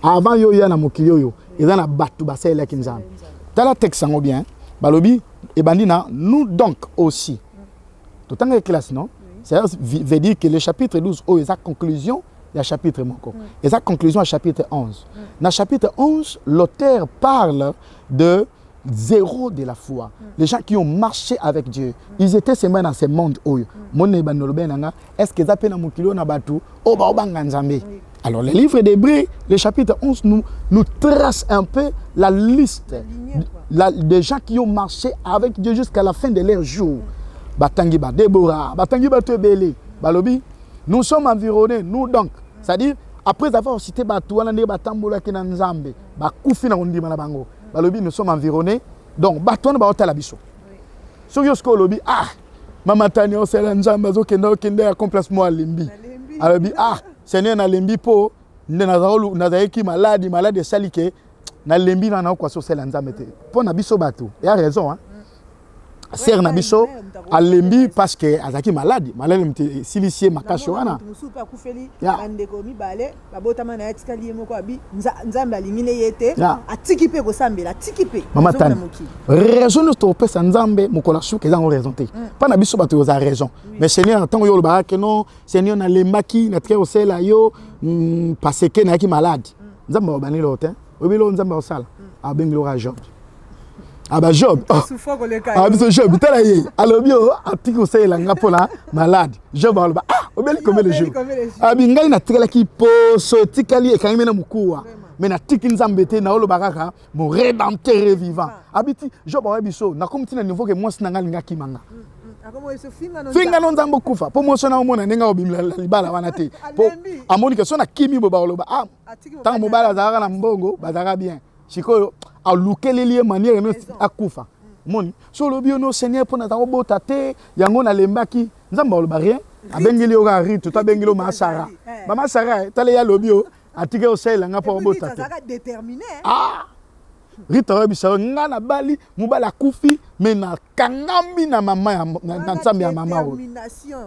Avant, il y a un mokilio, il y a un batou basé là qui nzambe. Dans le texte bien, balobi et bandina nous donc aussi. Tout le temps est classe, non? Ça veut dire que le chapitre 12 est la conclusion. Il y a chapitre moko. Et sa conclusion à chapitre 11. Dans chapitre 11, l'auteur parle de zéro de la foi. Les gens qui ont marché avec Dieu, ils étaient seulement dans ce monde. Est-ce qu'ils appellent un mokilo na batu? Alors, le livre d'Hébreux, le chapitre 11, nous trace un peu la liste des gens qui ont marché avec Dieu jusqu'à la fin de leur jour. Batangi ba Déborah, Batangi ba Tebele, Balobi. Nous sommes environnés, nous donc, c'est-à-dire, après avoir cité Batouana, Batambola qui est Nzambe, Bakoufina Ondi Manabango, nous sommes environnés, donc Batouana Baotala Bisso. Sur Yosko Lobi, ah, Maman Tani, on s'est Nzambe, Kende a complètement à Limbi. Alors, Seigneur na Limbi po, Nazaiki malade salike, na Limbi na quoi sur Nzambe. Pour Nabiso Batou, il a raison, hein. Ser Nabiso à Lembi parce que Azaki malade me silicier makashwana. Maman Tani. Raison de stopper Nzambe mukola sou que ont raison. Pas Nabiso bato a raison. Mais Seigneur tant yo le baraka non, Seigneur na lembaki na très osela yo parce que na ki malade. Nzambe obani lotin. Obilo Nzambe osala. A benglo Job. Ah bah Job. Ah bah Job, tu as dit. Alors bien, article c'est la ngapola malade. Job ah, au bel comme le jour. Ah bien ngai na tela ki po so tikali e kaimena mukuwa. Mais na tiki nzambete na olo baraka mon rédempteur vivant. Abiti Job a biso na comme tina niveau que moi sinanga linga kimanga. Finga non nzambo kufa. Po mo sona omona nenga obimla libala wana te. Po amoni que sona kimi bo ba oloba. Ah. Tant mo bala zara na mbongo bazara bien. sikoyo alukeli lié manière no akufa moni so lobi no Seigneur pour na bota te yango na lembaki nzamba oloba rien abengeli o gari tout abengeli o masara mama sara tale ya lobi o atike o sela nga pour bota te déterminé Rita webisa ngana bali mubala kufi mais na kangami na mama na nzambe ya mama o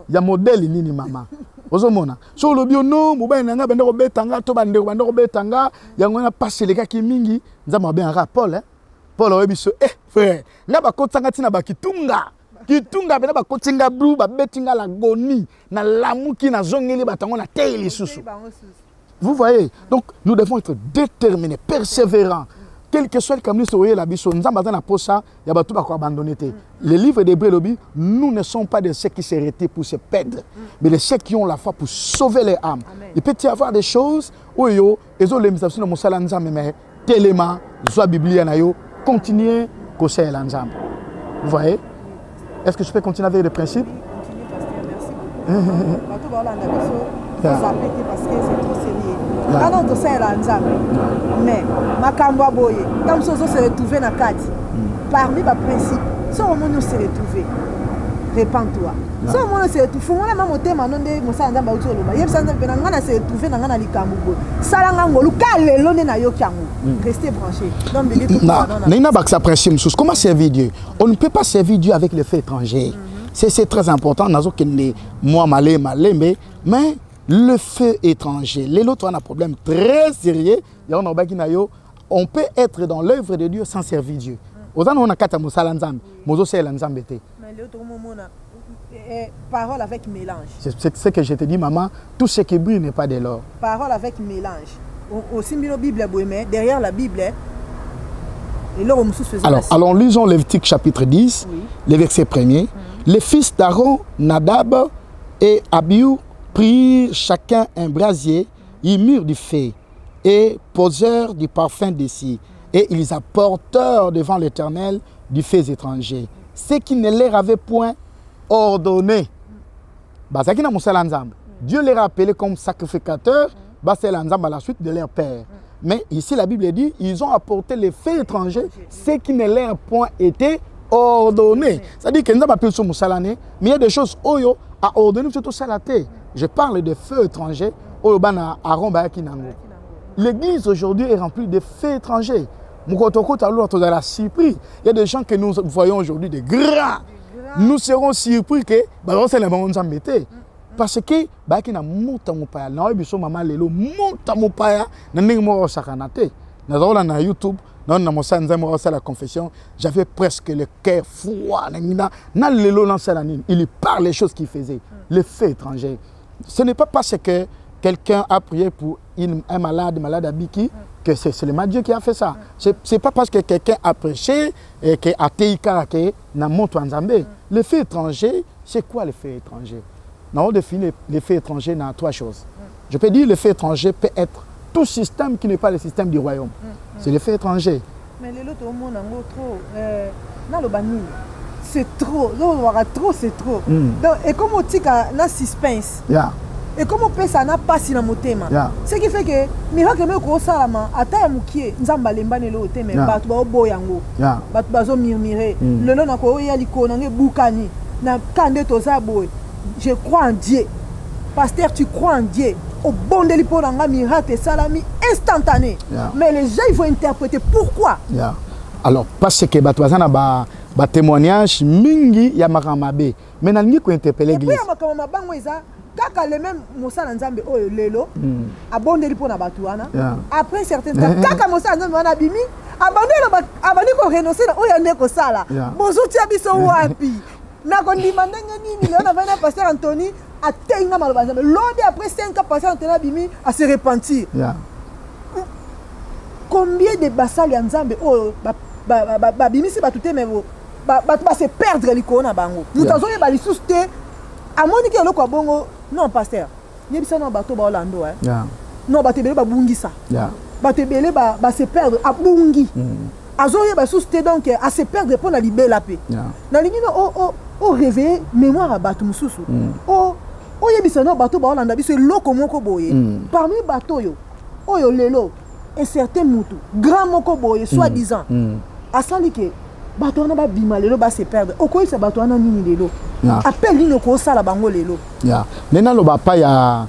ya modèle nini mama ozomona so lobi no mubala nanga bende ko betanga to bande ko betanga yango na paseleka ki mingi nzamba bien rapport Paul webiso frère nga bakotanga tina bakitunga bena bakotinga blue babetinga la goni na lamuki na zongeli batango na teli susu. Vous voyez, donc nous devons être déterminés, persévérants. Quel que soit le camus soyez la biso nzamba na posa ya batu ba ko abandonner te. Le livre d'Hébreux lobi, nous ne sommes pas de ceux qui se retirent pour se perdre, mais de ceux qui ont la foi pour sauver les âmes. Il peut y avoir des choses où yo ezo le misafino mosala nzambe mais telema zo biblia na yo continuer conseiller l'ensemble. Vous voyez? Est-ce que je peux continuer avec les principes? Continuez, pasteur, merci beaucoup. Parce que c'est trop sérieux. Quand on conseille l'ensemble, mais Makambo Boye, comme ça, on se retrouve dans 4. Parmi les principes, si on se retrouve, répands-toi. Si on se retrouve, on a même été manondé, on s'est dit, on se retrouve dans la Likambo. Restez branchés. Comment servir Dieu? On ne peut pas servir Dieu avec les faits étrangers. C'est très important. Moi, mais le feu étranger, l'autre a un problème très sérieux. On peut être dans l'œuvre de Dieu sans servir Dieu. Mais parole avec mélange. C'est ce que je te dis, maman. Tout ce qui brille n'est pas de l'or. Parole avec mélange. Aussi, la Bible, derrière la Bible, alors, allons lisons Lévitique chapitre 10, oui. Le verset 1er. Les fils d'Aaron, Nadab et Abihu prirent chacun un brasier, ils mirent du feu et posèrent du parfum d'ici. Et ils apportèrent devant l'Éternel du feu étranger, ce qui ne leur avait point ordonné. Dieu les a appelés comme sacrificateurs, à la suite de leur père. Mais ici, la Bible dit, ils ont apporté les faits étrangers, ce qui ne leur a point été ordonné. C'est-à-dire que nous avons appelé ça Moussalane, mais il y a des choses Oyo a ordonné surtout Salaté. Je parle de feux étrangers. L'église aujourd'hui est remplie de faits étrangers. Il y a des gens que nous voyons aujourd'hui, des grands. Nous serons surpris que parce que bakina muta mupaya na biso mama lelo muta mupaya na ndenge mo sakanate na zola na YouTube non na mosanza mo la confession j'avais presque le cœur froid na lelo na salanine il parle les choses qu'il faisait les faits étrangers. Ce n'est pas parce que quelqu'un a prié pour un malade à Biki que c'est le Dieu qui a fait ça. C'est pas parce que quelqu'un a prêché et que a teika que na monto nzambe. Les faits étrangers, c'est quoi les faits étrangers? On définit les faits étrangers dans 3 choses. Je peux dire que le fait étranger peut être tout système qui n'est pas le système du royaume. C'est le fait étranger. Mais les autres, c'est trop. C'est trop. Et comme on dit qu'il y a suspense. Et comme on peut ça n'a pas si dans mon thème. Ce qui fait que miracle me ko salama ata mukie nzamba lembane lo thème batu ba boyango. Batu bazo murmurer. Lelo na ko ya likona nge bukani na kande to za boy. Je crois en Dieu. Pasteur, tu crois en Dieu. Au bon délit pour un miracle salami instantané. Mais les gens ils vont interpréter pourquoi. Alors parce que batouazana ba témoignage mingi ya makamabe. Mais na ngi ko interpeller l'église. Et puis makamabe bango eza kaka le même mosala nzambe oyo lelo abondeli pona batouana. Après certains temps kaka mosala nzambe wana bimi abandi ko renoncer na oyo ndeko sala. Bonjour tia biso wapi. Na kondima ndenge nini on avait un pasteur Anthony a tenga maloba nzambe. L'autre après 5 ans pasteur Anthony bimi à se repentir. Combien de basali ya nzambe oyo ba bimi si batute mevo ba se perdre likona bango. Nous tazo ye ba lisusu te amoni ke lokwa bongo non pasteur. Yebisa no bato ba Orlando non batebele ba bungisa. Batebele ba se perdre a bungi. Azoye ba lisusu donc à se perdre pour la libérer la paix. Na lingi no o réveiller mémoire à bato mususu. O yebisa no bato ba Orlando biso loko moko boye. Parmi bato yo oyo lelo un certain mutu grand moko boye soi-disant asali ke bato wana babima lelo se perdre okoyisa bato wana nini lelo appel nini okosala bango lelo nde naloba pa ya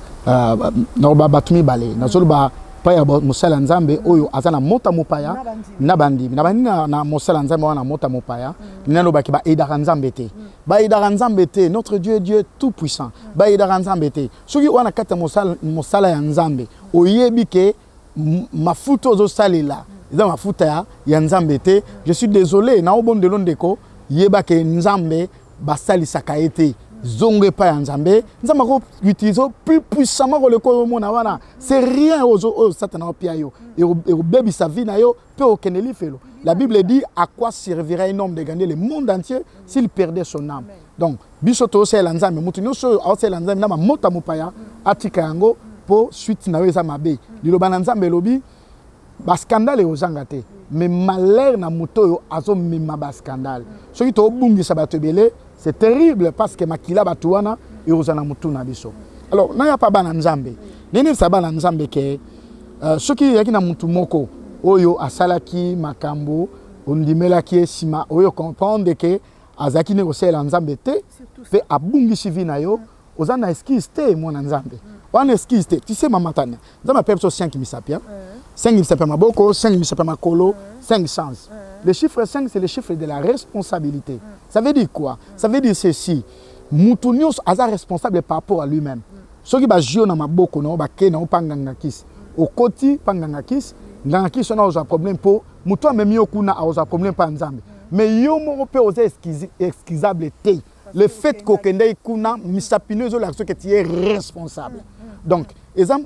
naloba bato mibale nazoloba pa ya mosala nzambe oyo aza na mota mopaya na bandimi na mosala nzambe wana mota mopaya nalobaki baedaka nzambe te baedaka nzambe te notre Dieu est Dieu tout puissant baedaka nzambe te soki wana kati ya mosala ya nzambe oyebi ke mafuta ozosalela eza mafuta ya nzambe te je suis désolé na obondelo ndeko yeba ke nzambe basalisaka ete zonge pa ya nzambe nzambe ko utiliser plus puissamment que le corps mona wana c'est rien aux satana opia yo et baby sa vie na yo pe okeneli felo la Bible dit à quoi servirait un homme de gagner le monde entier s'il perdait son âme. Donc biso to c'est la nzambe mutu nyoso au c'est la nzambe na mota mopaya atika yango po suite na yo eza mabe liloba na nzambe lobi ba scandale ozanga te mais malheur na moto yo azo mema ba scandale soki to bungisa bato belé c'est terrible parce que makila batuana et ozana mutu na biso. Alors na ya pa bana nzambe nini sa bana nzambe ke soki yaki na mutu moko oyo asalaki makambo ondimelaki esima oyo comprendre que azaki ne kosela nzambe te pe abungisi vi na yo ozana excuse te mwana nzambe wana excuse te tu sais mama tanya nzambe pe so 5 misapia 5 misapia maboko 5 misapia makolo 5 sens. Le chiffre 5 c'est le chiffre de la responsabilité. Ça veut dire quoi? Ça veut dire ceci. Moutounios a responsable par rapport à lui-même. Ce qui va jouer dans ma boko no ba ke na panganga kis. Au koti panganga kis, nganga kis on a un problème pour mouto même yo kuna a un problème pas nzambe. Mais yo mo pe oser excusable te. Le fait que kende kuna misapinezo l'action que tu es responsable. Donc, exemple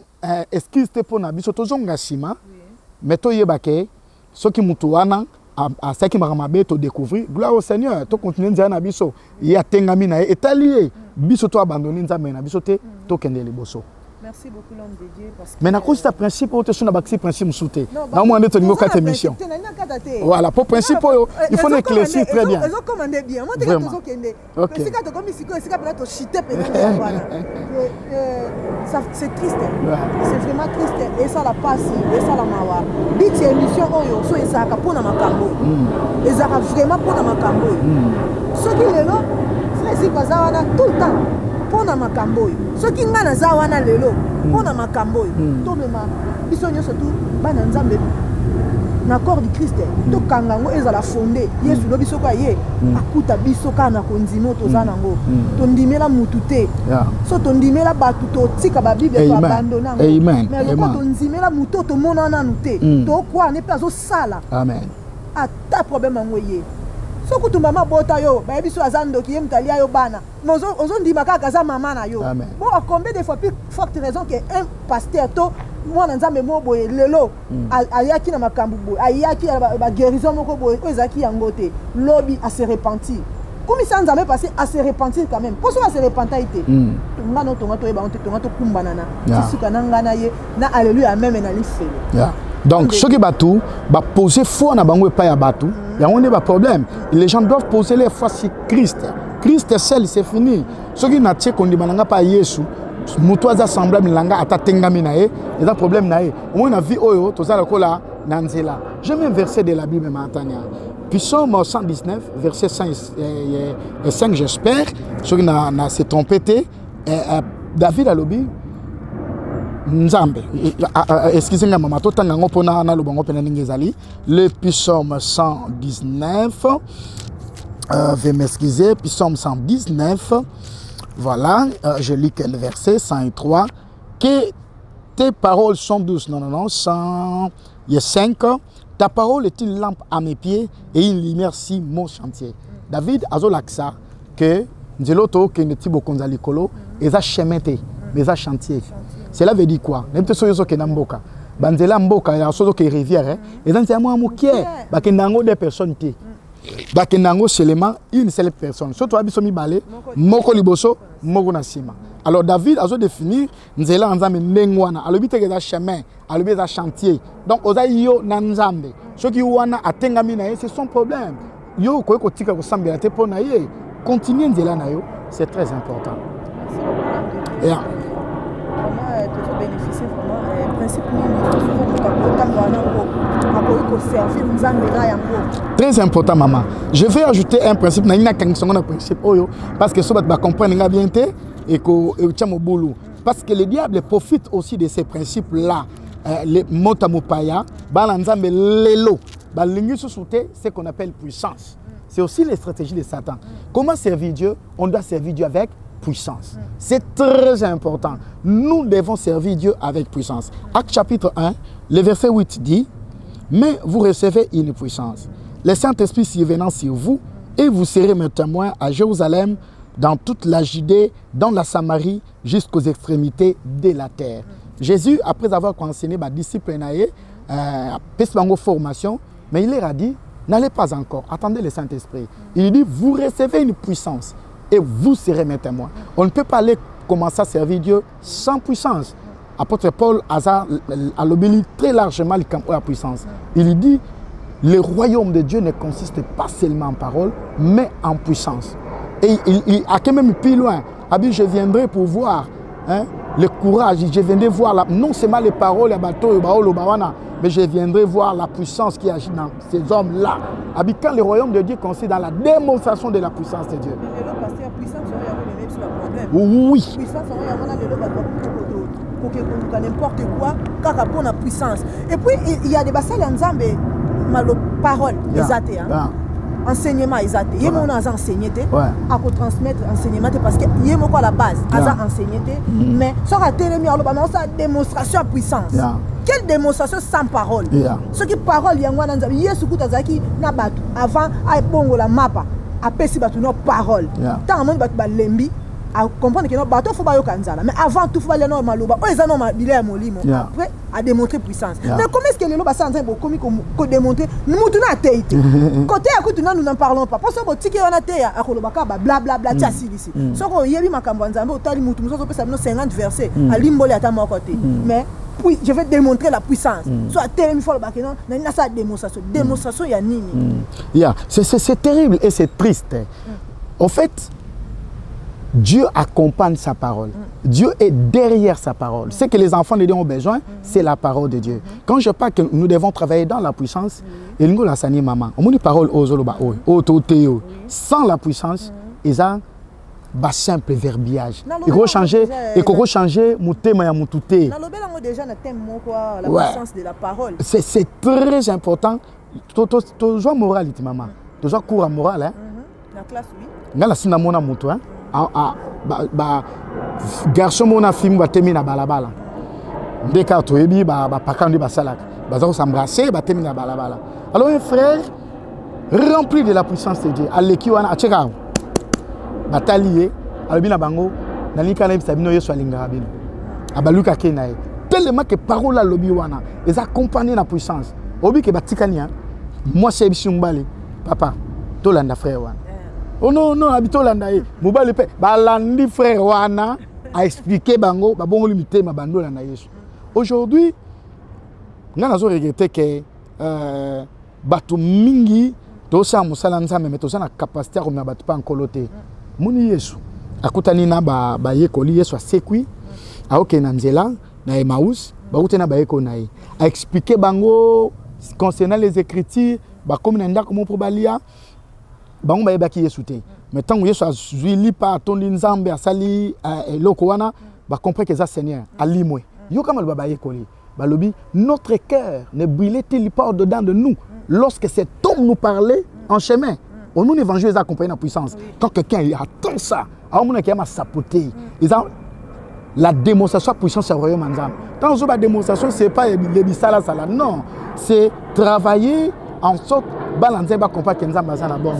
excuse te pour na biso to zonga sima. Mais to yebake ce qui moutoana à ce qui m'a ramassé to découvrir gloire au Seigneur to continuer nzana na biso ya tengami na etalié biso to abandonner nzambe na biso te to kende liboso. Merci beaucoup l'homme de Dieu parce que mais na cause ta principe o te sona baxi principe souté na moi ndé to ningo quatre émissions voilà pour principe il faut éclaircir très bien ils ont commandé bien moi te ka to kende parce que to comme siko sika pena to chiter pena voilà ça c'est triste c'est vraiment triste et ça la passe et ça la mawa bit émission oyo so ezaka pona makambo ezaka vraiment pona makambo ce qui lelo frère zikazawana tout le temps pona makambo oyo soki nga naza wana lelo pona makambo oyo tomema biso nyonso tu bana nzambe na corps du Christ tokanga ngo ezala fondé yesu lobi soko ye akuta biso kana kondimo toza nango tondimela mutu te so tondimela batu totika ba bible to abandona ngo mais loko tondimela mutu tomona nanu te tokwa ne pe azo sala amen ata problème ngo ye soki tu mama bota yo ba biso azando ki yemtali yo bana ozo ndima kaka za mama na yo bon à combien de fois plus forte raison que un pasteur to mwana nzambe mo boye lelo ayaki na makambu boye ayaki ba guérison moko boye ko ezaki yango te lobi à se repentir comme ça nzambe passé à se repentir quand même poso à se repentir ite ngano tonga to eba on te tonga to kumbanana tisuka na ngana ye na alléluia même na lifelo. Donc, ceux qui battent, va poser foi na bango pas ya batu. Il y a un problème. Les gens doivent poser les foi sur Christ. Christ seul, c'est fini. Ceux qui n'ont pas dit que pas Yesu, mutoza semblable langa atatengami nae, il y a un problème nae. Au moins na vie oyo, to za lokola nanzela. J'aime un verset de la Bible maintenant. Psaume 119, verset 5 j'espère. Ceux qui n'a s'est trompé, David a lobby Nzambe, excusez-moi, maman, tout le temps, on a le bon le psaume 119, veuillez m'excuser, psaume 119, voilà, je lis quel verset, 103, que tes paroles sont douces, non, 105, ta parole est une lampe à mes pieds et une lumière sur mon chantier. David a dit que Nzeloto, qui est Tibo Konzalikolo, et a chemin, mais a chantier. Cela veut dire quoi? Même si vous avez mboka, banzela mboka ya sozo ke rivière, et dans c'est moi mokier, ba kendango des personnes té. Ba kendango seulement une seule personne. Surtout abiso mi balé, moko liboso, moko na sima. Alors David a définir nzela nzambe ndengwana, alobi te za chemin, alobi za chantier. Donc oza yo na nzambe. Soki wana atengami na ye, c'est son problème. Yo ko ko tika ko sambela te pona ye. Continuer nzela na yo, c'est très important. Vraiment tu bénéficies vraiment principe Très important, maman. Je vais ajouter un principe, principe parce que ça va comprendre bien et que parce que le diable profite aussi de ces principes-là. Les motamopaya, balanzambe lelo, ce qu'on appelle puissance. C'est aussi les stratégies de Satan. Comment servir Dieu? On doit servir Dieu avec puissance. C'est très important. Nous devons servir Dieu avec puissance. Acte chapitre 1, le verset 8 dit: mais vous recevez une puissance. Le Saint-Esprit survenant sur vous, et vous serez mes témoins à Jérusalem, dans toute la Judée, dans la Samarie, jusqu'aux extrémités de la terre. Jésus, après avoir enseigné les disciples, formation, mais il leur a dit: n'allez pas encore, attendez le Saint-Esprit. Il dit: vous recevez une puissance et vous serez mes témoins. On ne peut pas aller commencer à servir Dieu sans puissance. Apôtre Paul a l'obéi très largement la puissance. Il dit: le royaume de Dieu ne consiste pas seulement en parole, mais en puissance. Et il a quand même plus loin. Je viendrai pour voir le courage, je viendrai voir non seulement les paroles, mais je viendrai voir la puissance qui agit dans ces hommes-là. Quand le royaume de Dieu consiste dans la démonstration de la puissance de Dieu. Oui. N'importe quoi, car pour la puissance. Et puis il y a des bassales en Zambie, paroles, enseignement, il y a des enseignements à transmettre enseignement parce que il y a la base, enseigner, mais ça a été mis à démonstration de puissance. Quelle démonstration sans parole? Ce qui parole, il y a un Zambie, il y a ce qui avant à bon la mappa, à pesi batu nos paroles. Tant que batu lembi à comprendre que nos bateaux faut pas yokanzala, mais avant tout faut aller dans maloba. On les a non bilé à molimo. Après à démontrer puissance. Mais comment est-ce que les loba sont en train de démontrer nous na teite. Côté à côté nous n'en parlons pas. Parce que tiki on a teya à kolobaka bla bla bla tiasi ici. Soko yebi makambo nzambe otali mutu muso ko pesa 50 versets à limboli ata mo côté. Mais puis je vais démontrer la puissance. Soit tellement fort ba que non, na sa démonstration. Démonstration ya nini. C'est terrible et c'est triste. En fait, Dieu accompagne sa parole. Dieu est derrière sa parole. Ce que les enfants de Dieu ont besoin, c'est la parole de Dieu. Quand je parle que nous devons travailler dans la puissance, sans la puissance, ils ont un simple verbiage. Il faut changer, c'est très important. Tu as moral, maman. Tu as cours à moral. La classe, oui. Garçon mon film va terminer à balabala. Dès que tu es bien, pakandi basalak. Bazo s'embrasser, va terminer à balabala. Alors un frère rempli de la puissance de Dieu. Aleki wana acheka. Batalié, albina bango, nani kana bisabino yeso alinga bino. Abaluka kenae. Tellement que parole la lobi wana, ils accompagnent la puissance. Obi ke batikania. Moi c'est bisumbali. Papa, tolanda frère wana. Oh non, non, habito landaye. Mobile pe. Balandi frère wana a expliqué bango, ba bongo limité ma bando landa Yesu. Aujourd'hui, nga nazo regretter que bato mingi to sa musala nzambe mais to sa na capacité ko na bato pa nkolote. Muni Yesu. Akutani na ba yekoli Yesu asekwi. A oke na nzela na Emmaüs, ba utena ba yeko nae. A expliqué bango concernant les écritures, ba comme na ndako mo probalia. Bango ba yebaki Yesu te. Mais tant que Yesu azui li pa tondi nzambe asali eloko wana ba comprendre que ça Seigneur ali moi. Yo kama le baba yekoli. Ba lobi notre cœur ne brûlait-il pas au-dedans de nous lorsque cet homme nous parlait en chemin. On nous évangile les accompagner en puissance. Quand quelqu'un attend ça, à un moment qui a sapoté. Ils ont la démonstration de puissance au royaume ensemble. Quand on a la démonstration, ce n'est pas les bisala sala. Non, c'est travailler en sorte balancer ba comprendre que nzamba za na bon.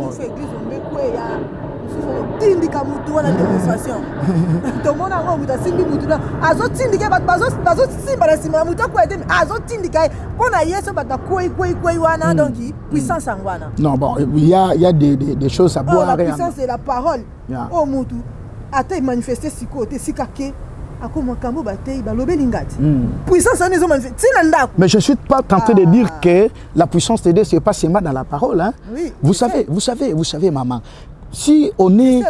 Tindika mutu wana démonstration. Tomona ngo mutu simbi mutu na azo tindika bazo simba na simba mutu ko ete azo tindika pona Yesu bata koi wana donc puissance ngwana. Non bon, il y a des choses à boire. La puissance de la parole. Oh mutu ata manifester sikote sikake. Mais je ne suis pas tenté de dire que la puissance de Dieu, ce n'est pas seulement dans la parole. Hein? Oui, vous savez, maman. Si on est...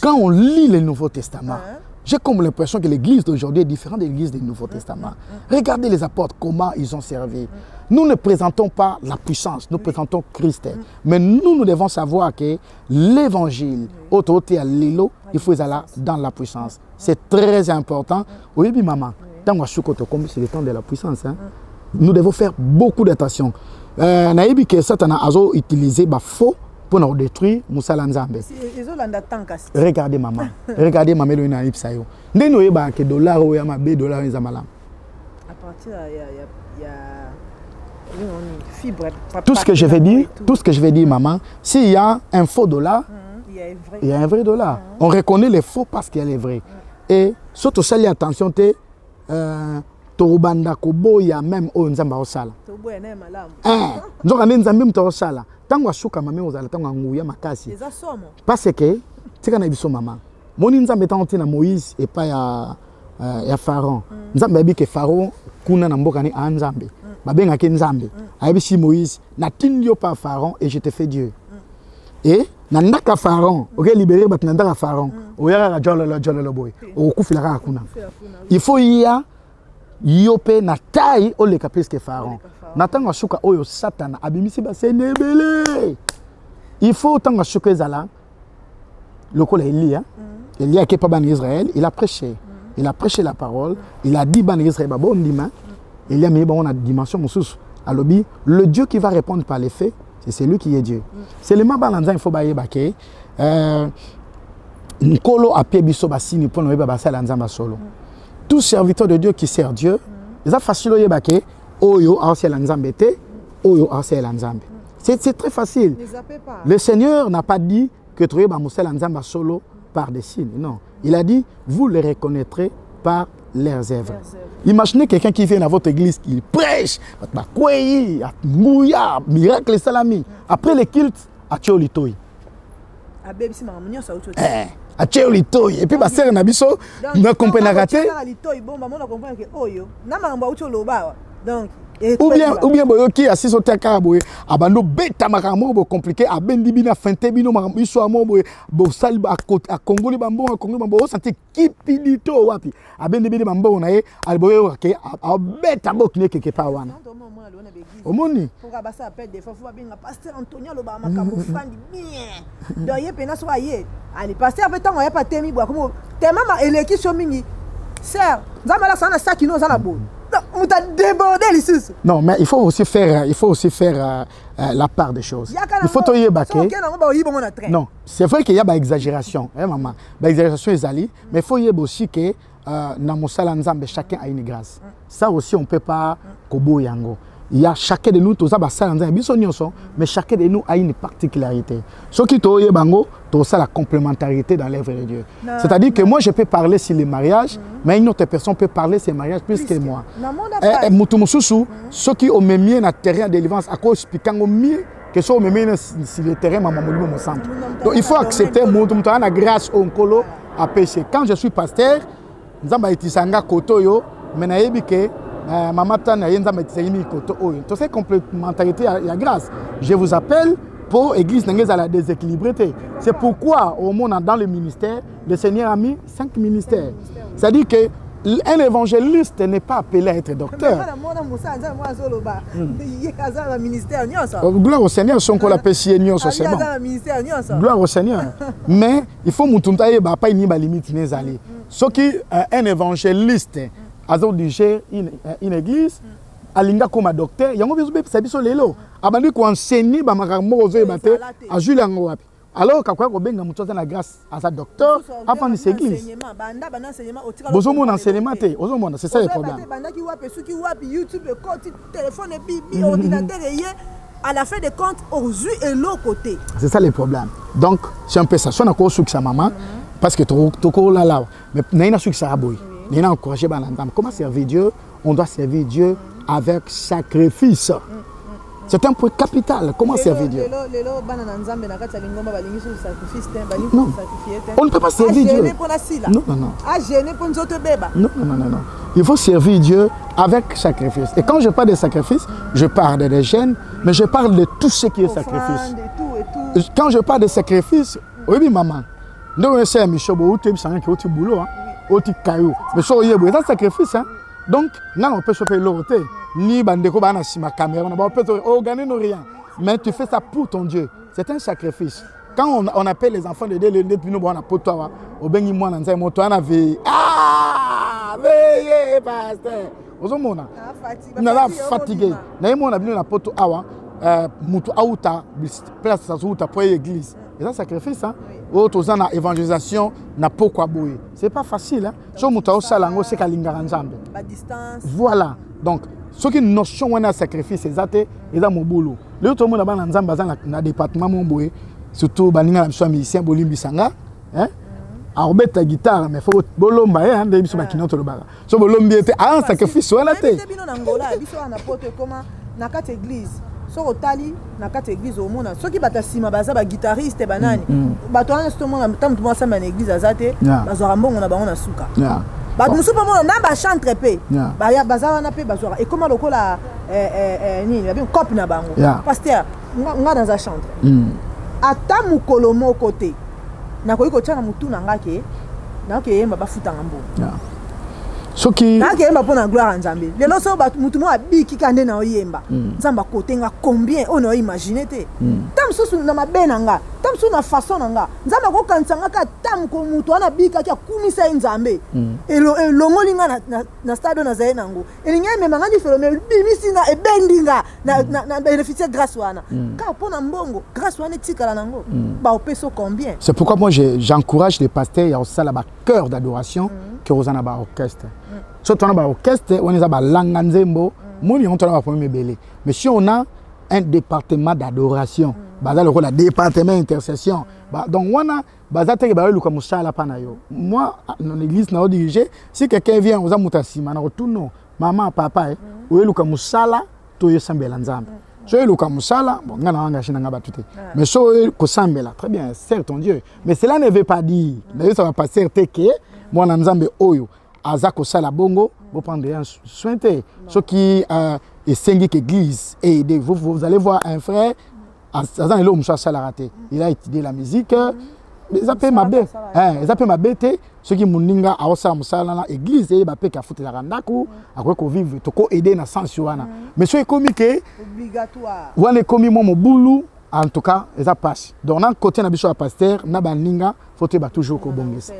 Quand on lit le Nouveau Testament, J'ai comme l'impression que l'église d'aujourd'hui est différente de l'église du Nouveau Testament. Regardez les apôtres, comment ils ont servi. Nous ne présentons pas la puissance, nous présentons Christ. Mais nous devons savoir que l'évangile, il faut aller dans la puissance. C'est très important. Oui, maman, c'est le temps de la puissance. Hein? Nous devons faire beaucoup d'attention. Naïbi que Satan a utilisé faux pour nous détruire Moussa Lanzambe. Regardez maman. Regardez maman le naïb sayo. Nous avons que dollar ou yama b dollar nzamala. À partir il y a fibre. Tout ce que je vais dire, tout ce que je vais dire maman, s'il y a un faux dollar, il y a un vrai dollar. On reconnaît les faux parce qu'il y a les vrais. Et surtout ça, attention te Torubanda kobo ya même o nzamba osala. Toboya na malamu. Nzoka nzambe mto osala. Tango asuka mame ozala tango nguya makasi. Eza somo. Parce que tika na biso mama. Moni nzambe tango na Moïse et pas ya Pharaon. Nzambe abi ke Pharaon kuna na mboka ni nzambe. Babenga ke nzambe. Abi si Moïse na tindio pa Pharaon et je te fais Dieu. Et nandaka Pharaon, OK libérer bat nandaka Pharaon. Oyara jololo boy. Okufila ka kuna. Il faut ya Yopé na taille au leka plus que Pharaon. Natanga suka oyo Satan abimisi ba senebele. Il faut tanga suka zala. Le col Elia. Elia qui est pas ban Israël, il a prêché. Il a prêché la parole, il a dit ban Israël ba bon dima. Elia mais bon on a dimension moussous. Alobi, le Dieu qui va répondre par les faits, c'est celui qui est Dieu. C'est le mabalanza il faut bailler baké. Nkolo a biso basini pour no ba sala nzamba solo. Tout serviteur de Dieu qui sert Dieu, c'est facile c'est très facile. Le Seigneur n'a pas dit que tu es solo par des signes. Non. Il a dit, vous les reconnaîtrez par leurs œuvres. Imaginez quelqu'un qui vient à votre église, qui prêche, miracle salami. Après le culte, à Tchéolitoy. A Tchéolitoy. Et puis, ma sœur Nabiso, ne comprend pas. Ou bien boyoki assis au terre boy abando beta makambo compliqué abendi bina fente bino makambo iso ambo bo sali a Congoli bambo o santé kipilito wapi abendi bini bambo na ye alboyo ke a beta bo kine quelque part wana omoni pour abassa appel des fois bien pasteur Antonio lo ba makambo frandi bien donc ye pena so aye ali pasteur betango ya pa temi bwa comme tema ma eleki so mingi sœur nzamala sana sakino sana bo. Non, mais il faut aussi faire la part des choses. Il faut te non, c'est vrai qu'il y a une exagération, maman. L'exagération est allée, mais il faut aussi que dans mon salon chacun a une grâce. Ça aussi on ne peut pas kobo yango. Il y a chacun de nous, mais chacun de nous a une particularité. Ce qui est bango, c'est la complémentarité dans l'œuvre de Dieu. C'est-à-dire que moi, je peux parler sur les mariages, mais une autre personne peut parler sur les mariages plus que moi. Ceux qui ont mis dans le terrain de délivrance, à cause de mieux que ceux qui ont mis sur le terrain de centre. Donc il faut accepter la grâce au colo à pécher. Quand je suis pasteur, maman tana yenza metisemi koto oyo to c'est complémentarité ya grâce. Je vous appelle pour église n'engeza la déséquilibrité. C'est pourquoi au monde dans le ministère le Seigneur a mis 5 ministères. C'est-à-dire que un évangéliste n'est pas appelé à être docteur. Gloire au Seigneur, son qu'on l'appelle Seigneur, c'est bon. Gloire au Seigneur. Mais il faut mutuntaye ba pas ni ba limite nezali. Ce qui un évangéliste Azo digère une église, alinga comme docteur, yango biso be sabiso lelo. Abandi ko enseigner ba makambo ozo bate a Juliango wapi. Alors kakwa ko benga mutu na grâce à sa docteur avant de l'église. Bozo mon enseignement te, ozo mon c'est ça le problème. Bandaki wapi suki wapi YouTube côté téléphone bibi ordinateur à la fin des comptes aux yeux et l'autre côté. C'est ça le problème. Donc c'est un peu ça son ko suki sa maman parce que toko là là mais naina suki sa boy. Comment servir Dieu? On doit servir Dieu avec sacrifice. C'est un point capital. Comment servir Dieu? Non. On ne peut pas servir Dieu. Non, non, non. Non. Il faut servir Dieu avec sacrifice. Et quand je parle de sacrifice, je parle des gènes, mais je parle de tout ce qui est sacrifice. Quand je parle de sacrifice, oui, maman. Nous, c'est un boulot. oti kayo mais so yebo ça sacrifice hein donc on peut se faire l'autre ni bandeko bana sima caméra on peut organiser no rien mais tu fais ça pour ton Dieu c'est un sacrifice quand on appelle les enfants de Dieu depuis nous on a poto au bengi moi nzai moto ana ve veye pasteur ozomona na fatigué na mo na bino na poto awa mutu auta place ça auta pour l'église et ça sacrifice hein autres en évangélisation na pourquoi boye c'est pas facile hein so mutu au salango c'est kalingara nzambe la distance voilà donc ce qui notion on a sacrifice exacté et dans mon boulot le tout monde na nzamba na département mon boye surtout baninga na biso musicien bolimbi sanga hein arbeta guitare mais faut bolomba hein de biso bakinoto lo baka so bolombi était un sacrifice wala te bino na ngola biso na poto comment na kati église so otali na kati église au monde soki batasima baza ba guitariste banani bato wana sto mona tam tout ensemble na église azate bazora mbongo na bango na suka bato musu pa mona na ba chantre pe ba ya baza wana pe bazora et comment lokola nini ba bien copie na bango pasteur nga dans a chantre ata mukolo moko te na koyi ko tshana mutu na ngake na ke yemba bafuta ngambo soki na ke yemba pona gloire nzambe lelo so ba mutu mo abiki kande na oyemba nzamba kotenga combien on a imaginer te tam susu na mabena nga tam susu na façon nga nzamba ko kansanga ka tam ko mutu ana bika kya kumisa nzambe elongolinga na stade na zaye nango elinga mema ngandi felo me bimisina ebendinga na bénéficier grâce wana ka pona mbongo grâce wana tikala nango ba opeso combien. C'est pourquoi moi j'encourage les pasteurs à ça là bas cœur d'adoration que aux ba orchestre surtout on a orchestre on est à langa nzembo moni on tona ba premier belé mais si on a un département d'adoration bazal le département intercession donc on a bazate ke ba luka musala pana yo moi dans l'église na diriger si quelqu'un vient aux amutasima na retourno maman papa o luka musala to yesambela nzambe so luka musala bon ngana wanga shina ngaba tuté mais so ko sambela très bien certes ton Dieu mais cela ne veut pas dire mais ça va pas certain que moi na nzambe oyo azako sala bongo vous prendrez un soin ce qui est syndic église et vous allez voir un frère azan elo musa sala raté il a étudié la musique ils appellent ma bête ils appellent ma bête ce qui muninga a osala musala na église et ba pe ka futi la randaku akwe ko vivre to ko aider na sens wana mais so ekomi ke obligatoire wana ekomi mo mobulu en tout cas ça passe donc na côté na biso ya pasteur na baninga faut te ba toujours ko bongesa.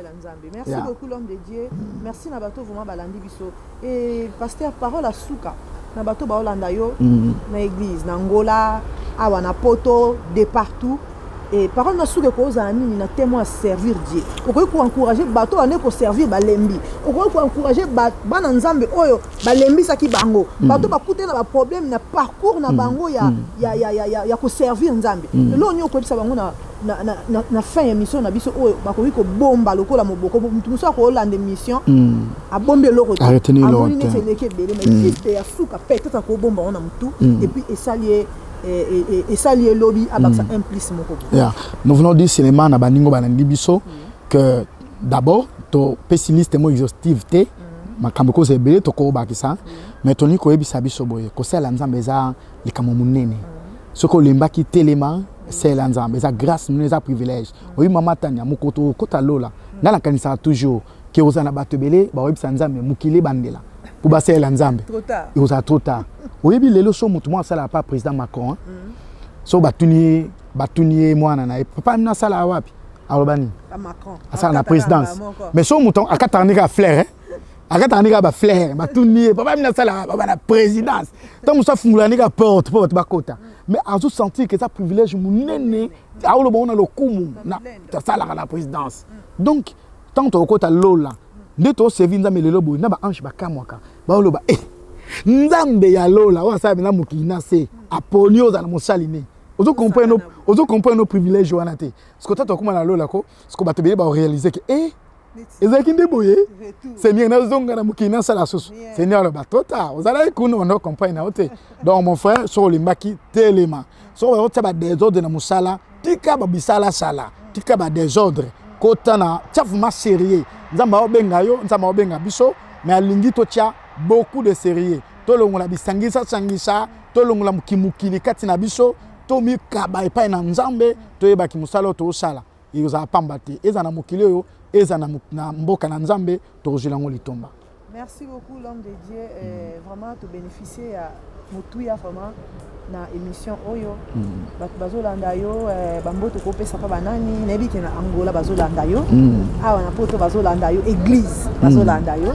Merci beaucoup l'homme de Dieu merci na bato vraiment balandi biso et pasteur parole à souka na bato ba olanda yo na église na ngola awa na poto de partout et parole na souka ko za nini na témoin à servir Dieu okoki ko encourager bato ane ko servir balembi okoki ko encourager bana nzambe oyo balembi saki bango bato bakute na ba problème na parcours na bango ya ko servir nzambe lo nyo ko bisa bango na fin émission na biso oyo bakoki ko bomba lokola moboko mutu muso ko olanda mission a bombe loko arrêtez l'autre mais juste ya souka peut-être ko bomba on a mutu et puis et ça lié lobby avec ça implice moko. Nous venons dire cinéma na baningo banandi biso que d'abord to pessimiste mo exhaustivité makambo ko zebele to ko bakisa mais toni ko ebisa biso boye ko sala nzambe za likamo munene soko lembaki telema c'est la nzambe za grâce nous za privilège oyi mama tanya mukoto kota lola ngala kanisa toujours ke ozana batebele ba webisa nzambe mukile bandela pour basser la nzambe trop tard trop tard oyebi lelo so mutu mo sala pas président Macron so batuni mwana na papa mina sala wapi alobani Macron asala na présidence mais so mutu akatanika flair akatanika ba flair batuni papa mina sala baba na présidence tant musa fungulanika porte bakota mais azo sentir que ça privilège munene aoloba ona lokumu na sala na présidence donc tant to kota lola ndeto servir nzambe lelo boy na ba ange bakamwaka baoloba nzambe ya lola wa sabe na mukina se aponio za na mosaline ozo comprendre nos privilèges wana te ce que toi comment na lola ko ce que batebele ba réaliser que ezaki ndeboye c'est bien na zonga na mukina sala soso seigneur le batota ozala kuno on comprendre na ote donc mon frère sur limbaki telema so ba otaba désordre na musala tika ba bisala sala tika ba désordre kota na tchafuma sérieux nzamba obenga yo nzamba obenga biso mais alingi to tia beaucoup de sérieux to longola bisangisa to longola mukimukili kati na biso to mikaba epai na nzambe to yeba ki musala to sala ils ont pambate et na mokili oyo eza na mboka na nzambe to zilango litomba. Merci beaucoup l'homme de Dieu, vraiment te bénéficier à Moutouya vraiment na émission Oyo. Bazolanda yo bamboto kopesa pa banani nebi ke na Angola bazolanda yo. Awa na poto bazolanda yo église bazolanda yo.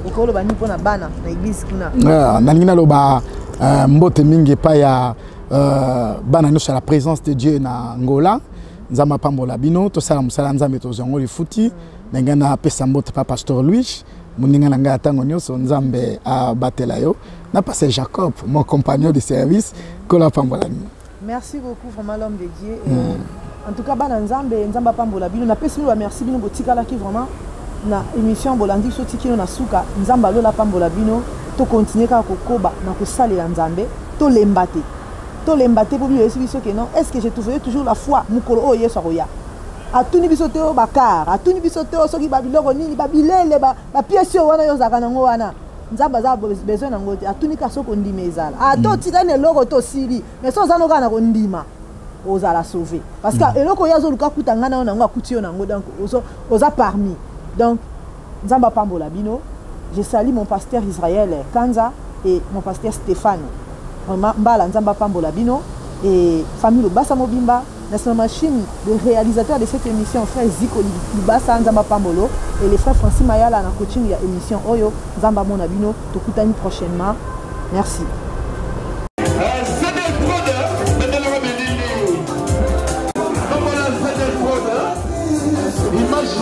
Ekolo bani pona bana na église kuna. Na ngina lo ba mbote mingi pa ya bana no sur la présence de Dieu na Angola. Nzamba pambola bino to sala musala nzambe to zongo lifuti ngana pesa mbote pa pasteur Louis. Muninga nanga atango nyoso nzambe a batela yo na passé Jacob mon compagnon de service kola pambola. Merci beaucoup vraiment l'homme de Dieu en tout cas bana nzamba pambola bino na pesi lo merci bino botikala ki vraiment na émission bolandi so tikino na suka nzamba lola pambola bino to continuer ka kokoba na ko salela nzambe to lembate pour lui biso que non est-ce que j'ai trouvé toujours la foi mukolo o yeso roya atuni biso te o bakar atuni biso te o soki babiloko nini babilele ba pièce wana yo zaka nango wana nzamba za besoin nango te atuni ka soko ndima ezala ato tikane loko to sili mais so zano kana ko ndima ozala sauver parce que eloko yazo luka kutanga na nango akuti yo nango donc oza parmi donc nzamba pambola bino je salue mon pasteur Israël Kanza et mon pasteur Stéphane Mbala nzamba pambola bino et famille Lobasa Mobimba. La machine de réalisateur de cette émission, frère Ziko Libasa Nzamba Pambolo et les frères Francis Mayala na coaching ya émission Oyo Nzamba Monabino tokutani prochainement. Merci. Image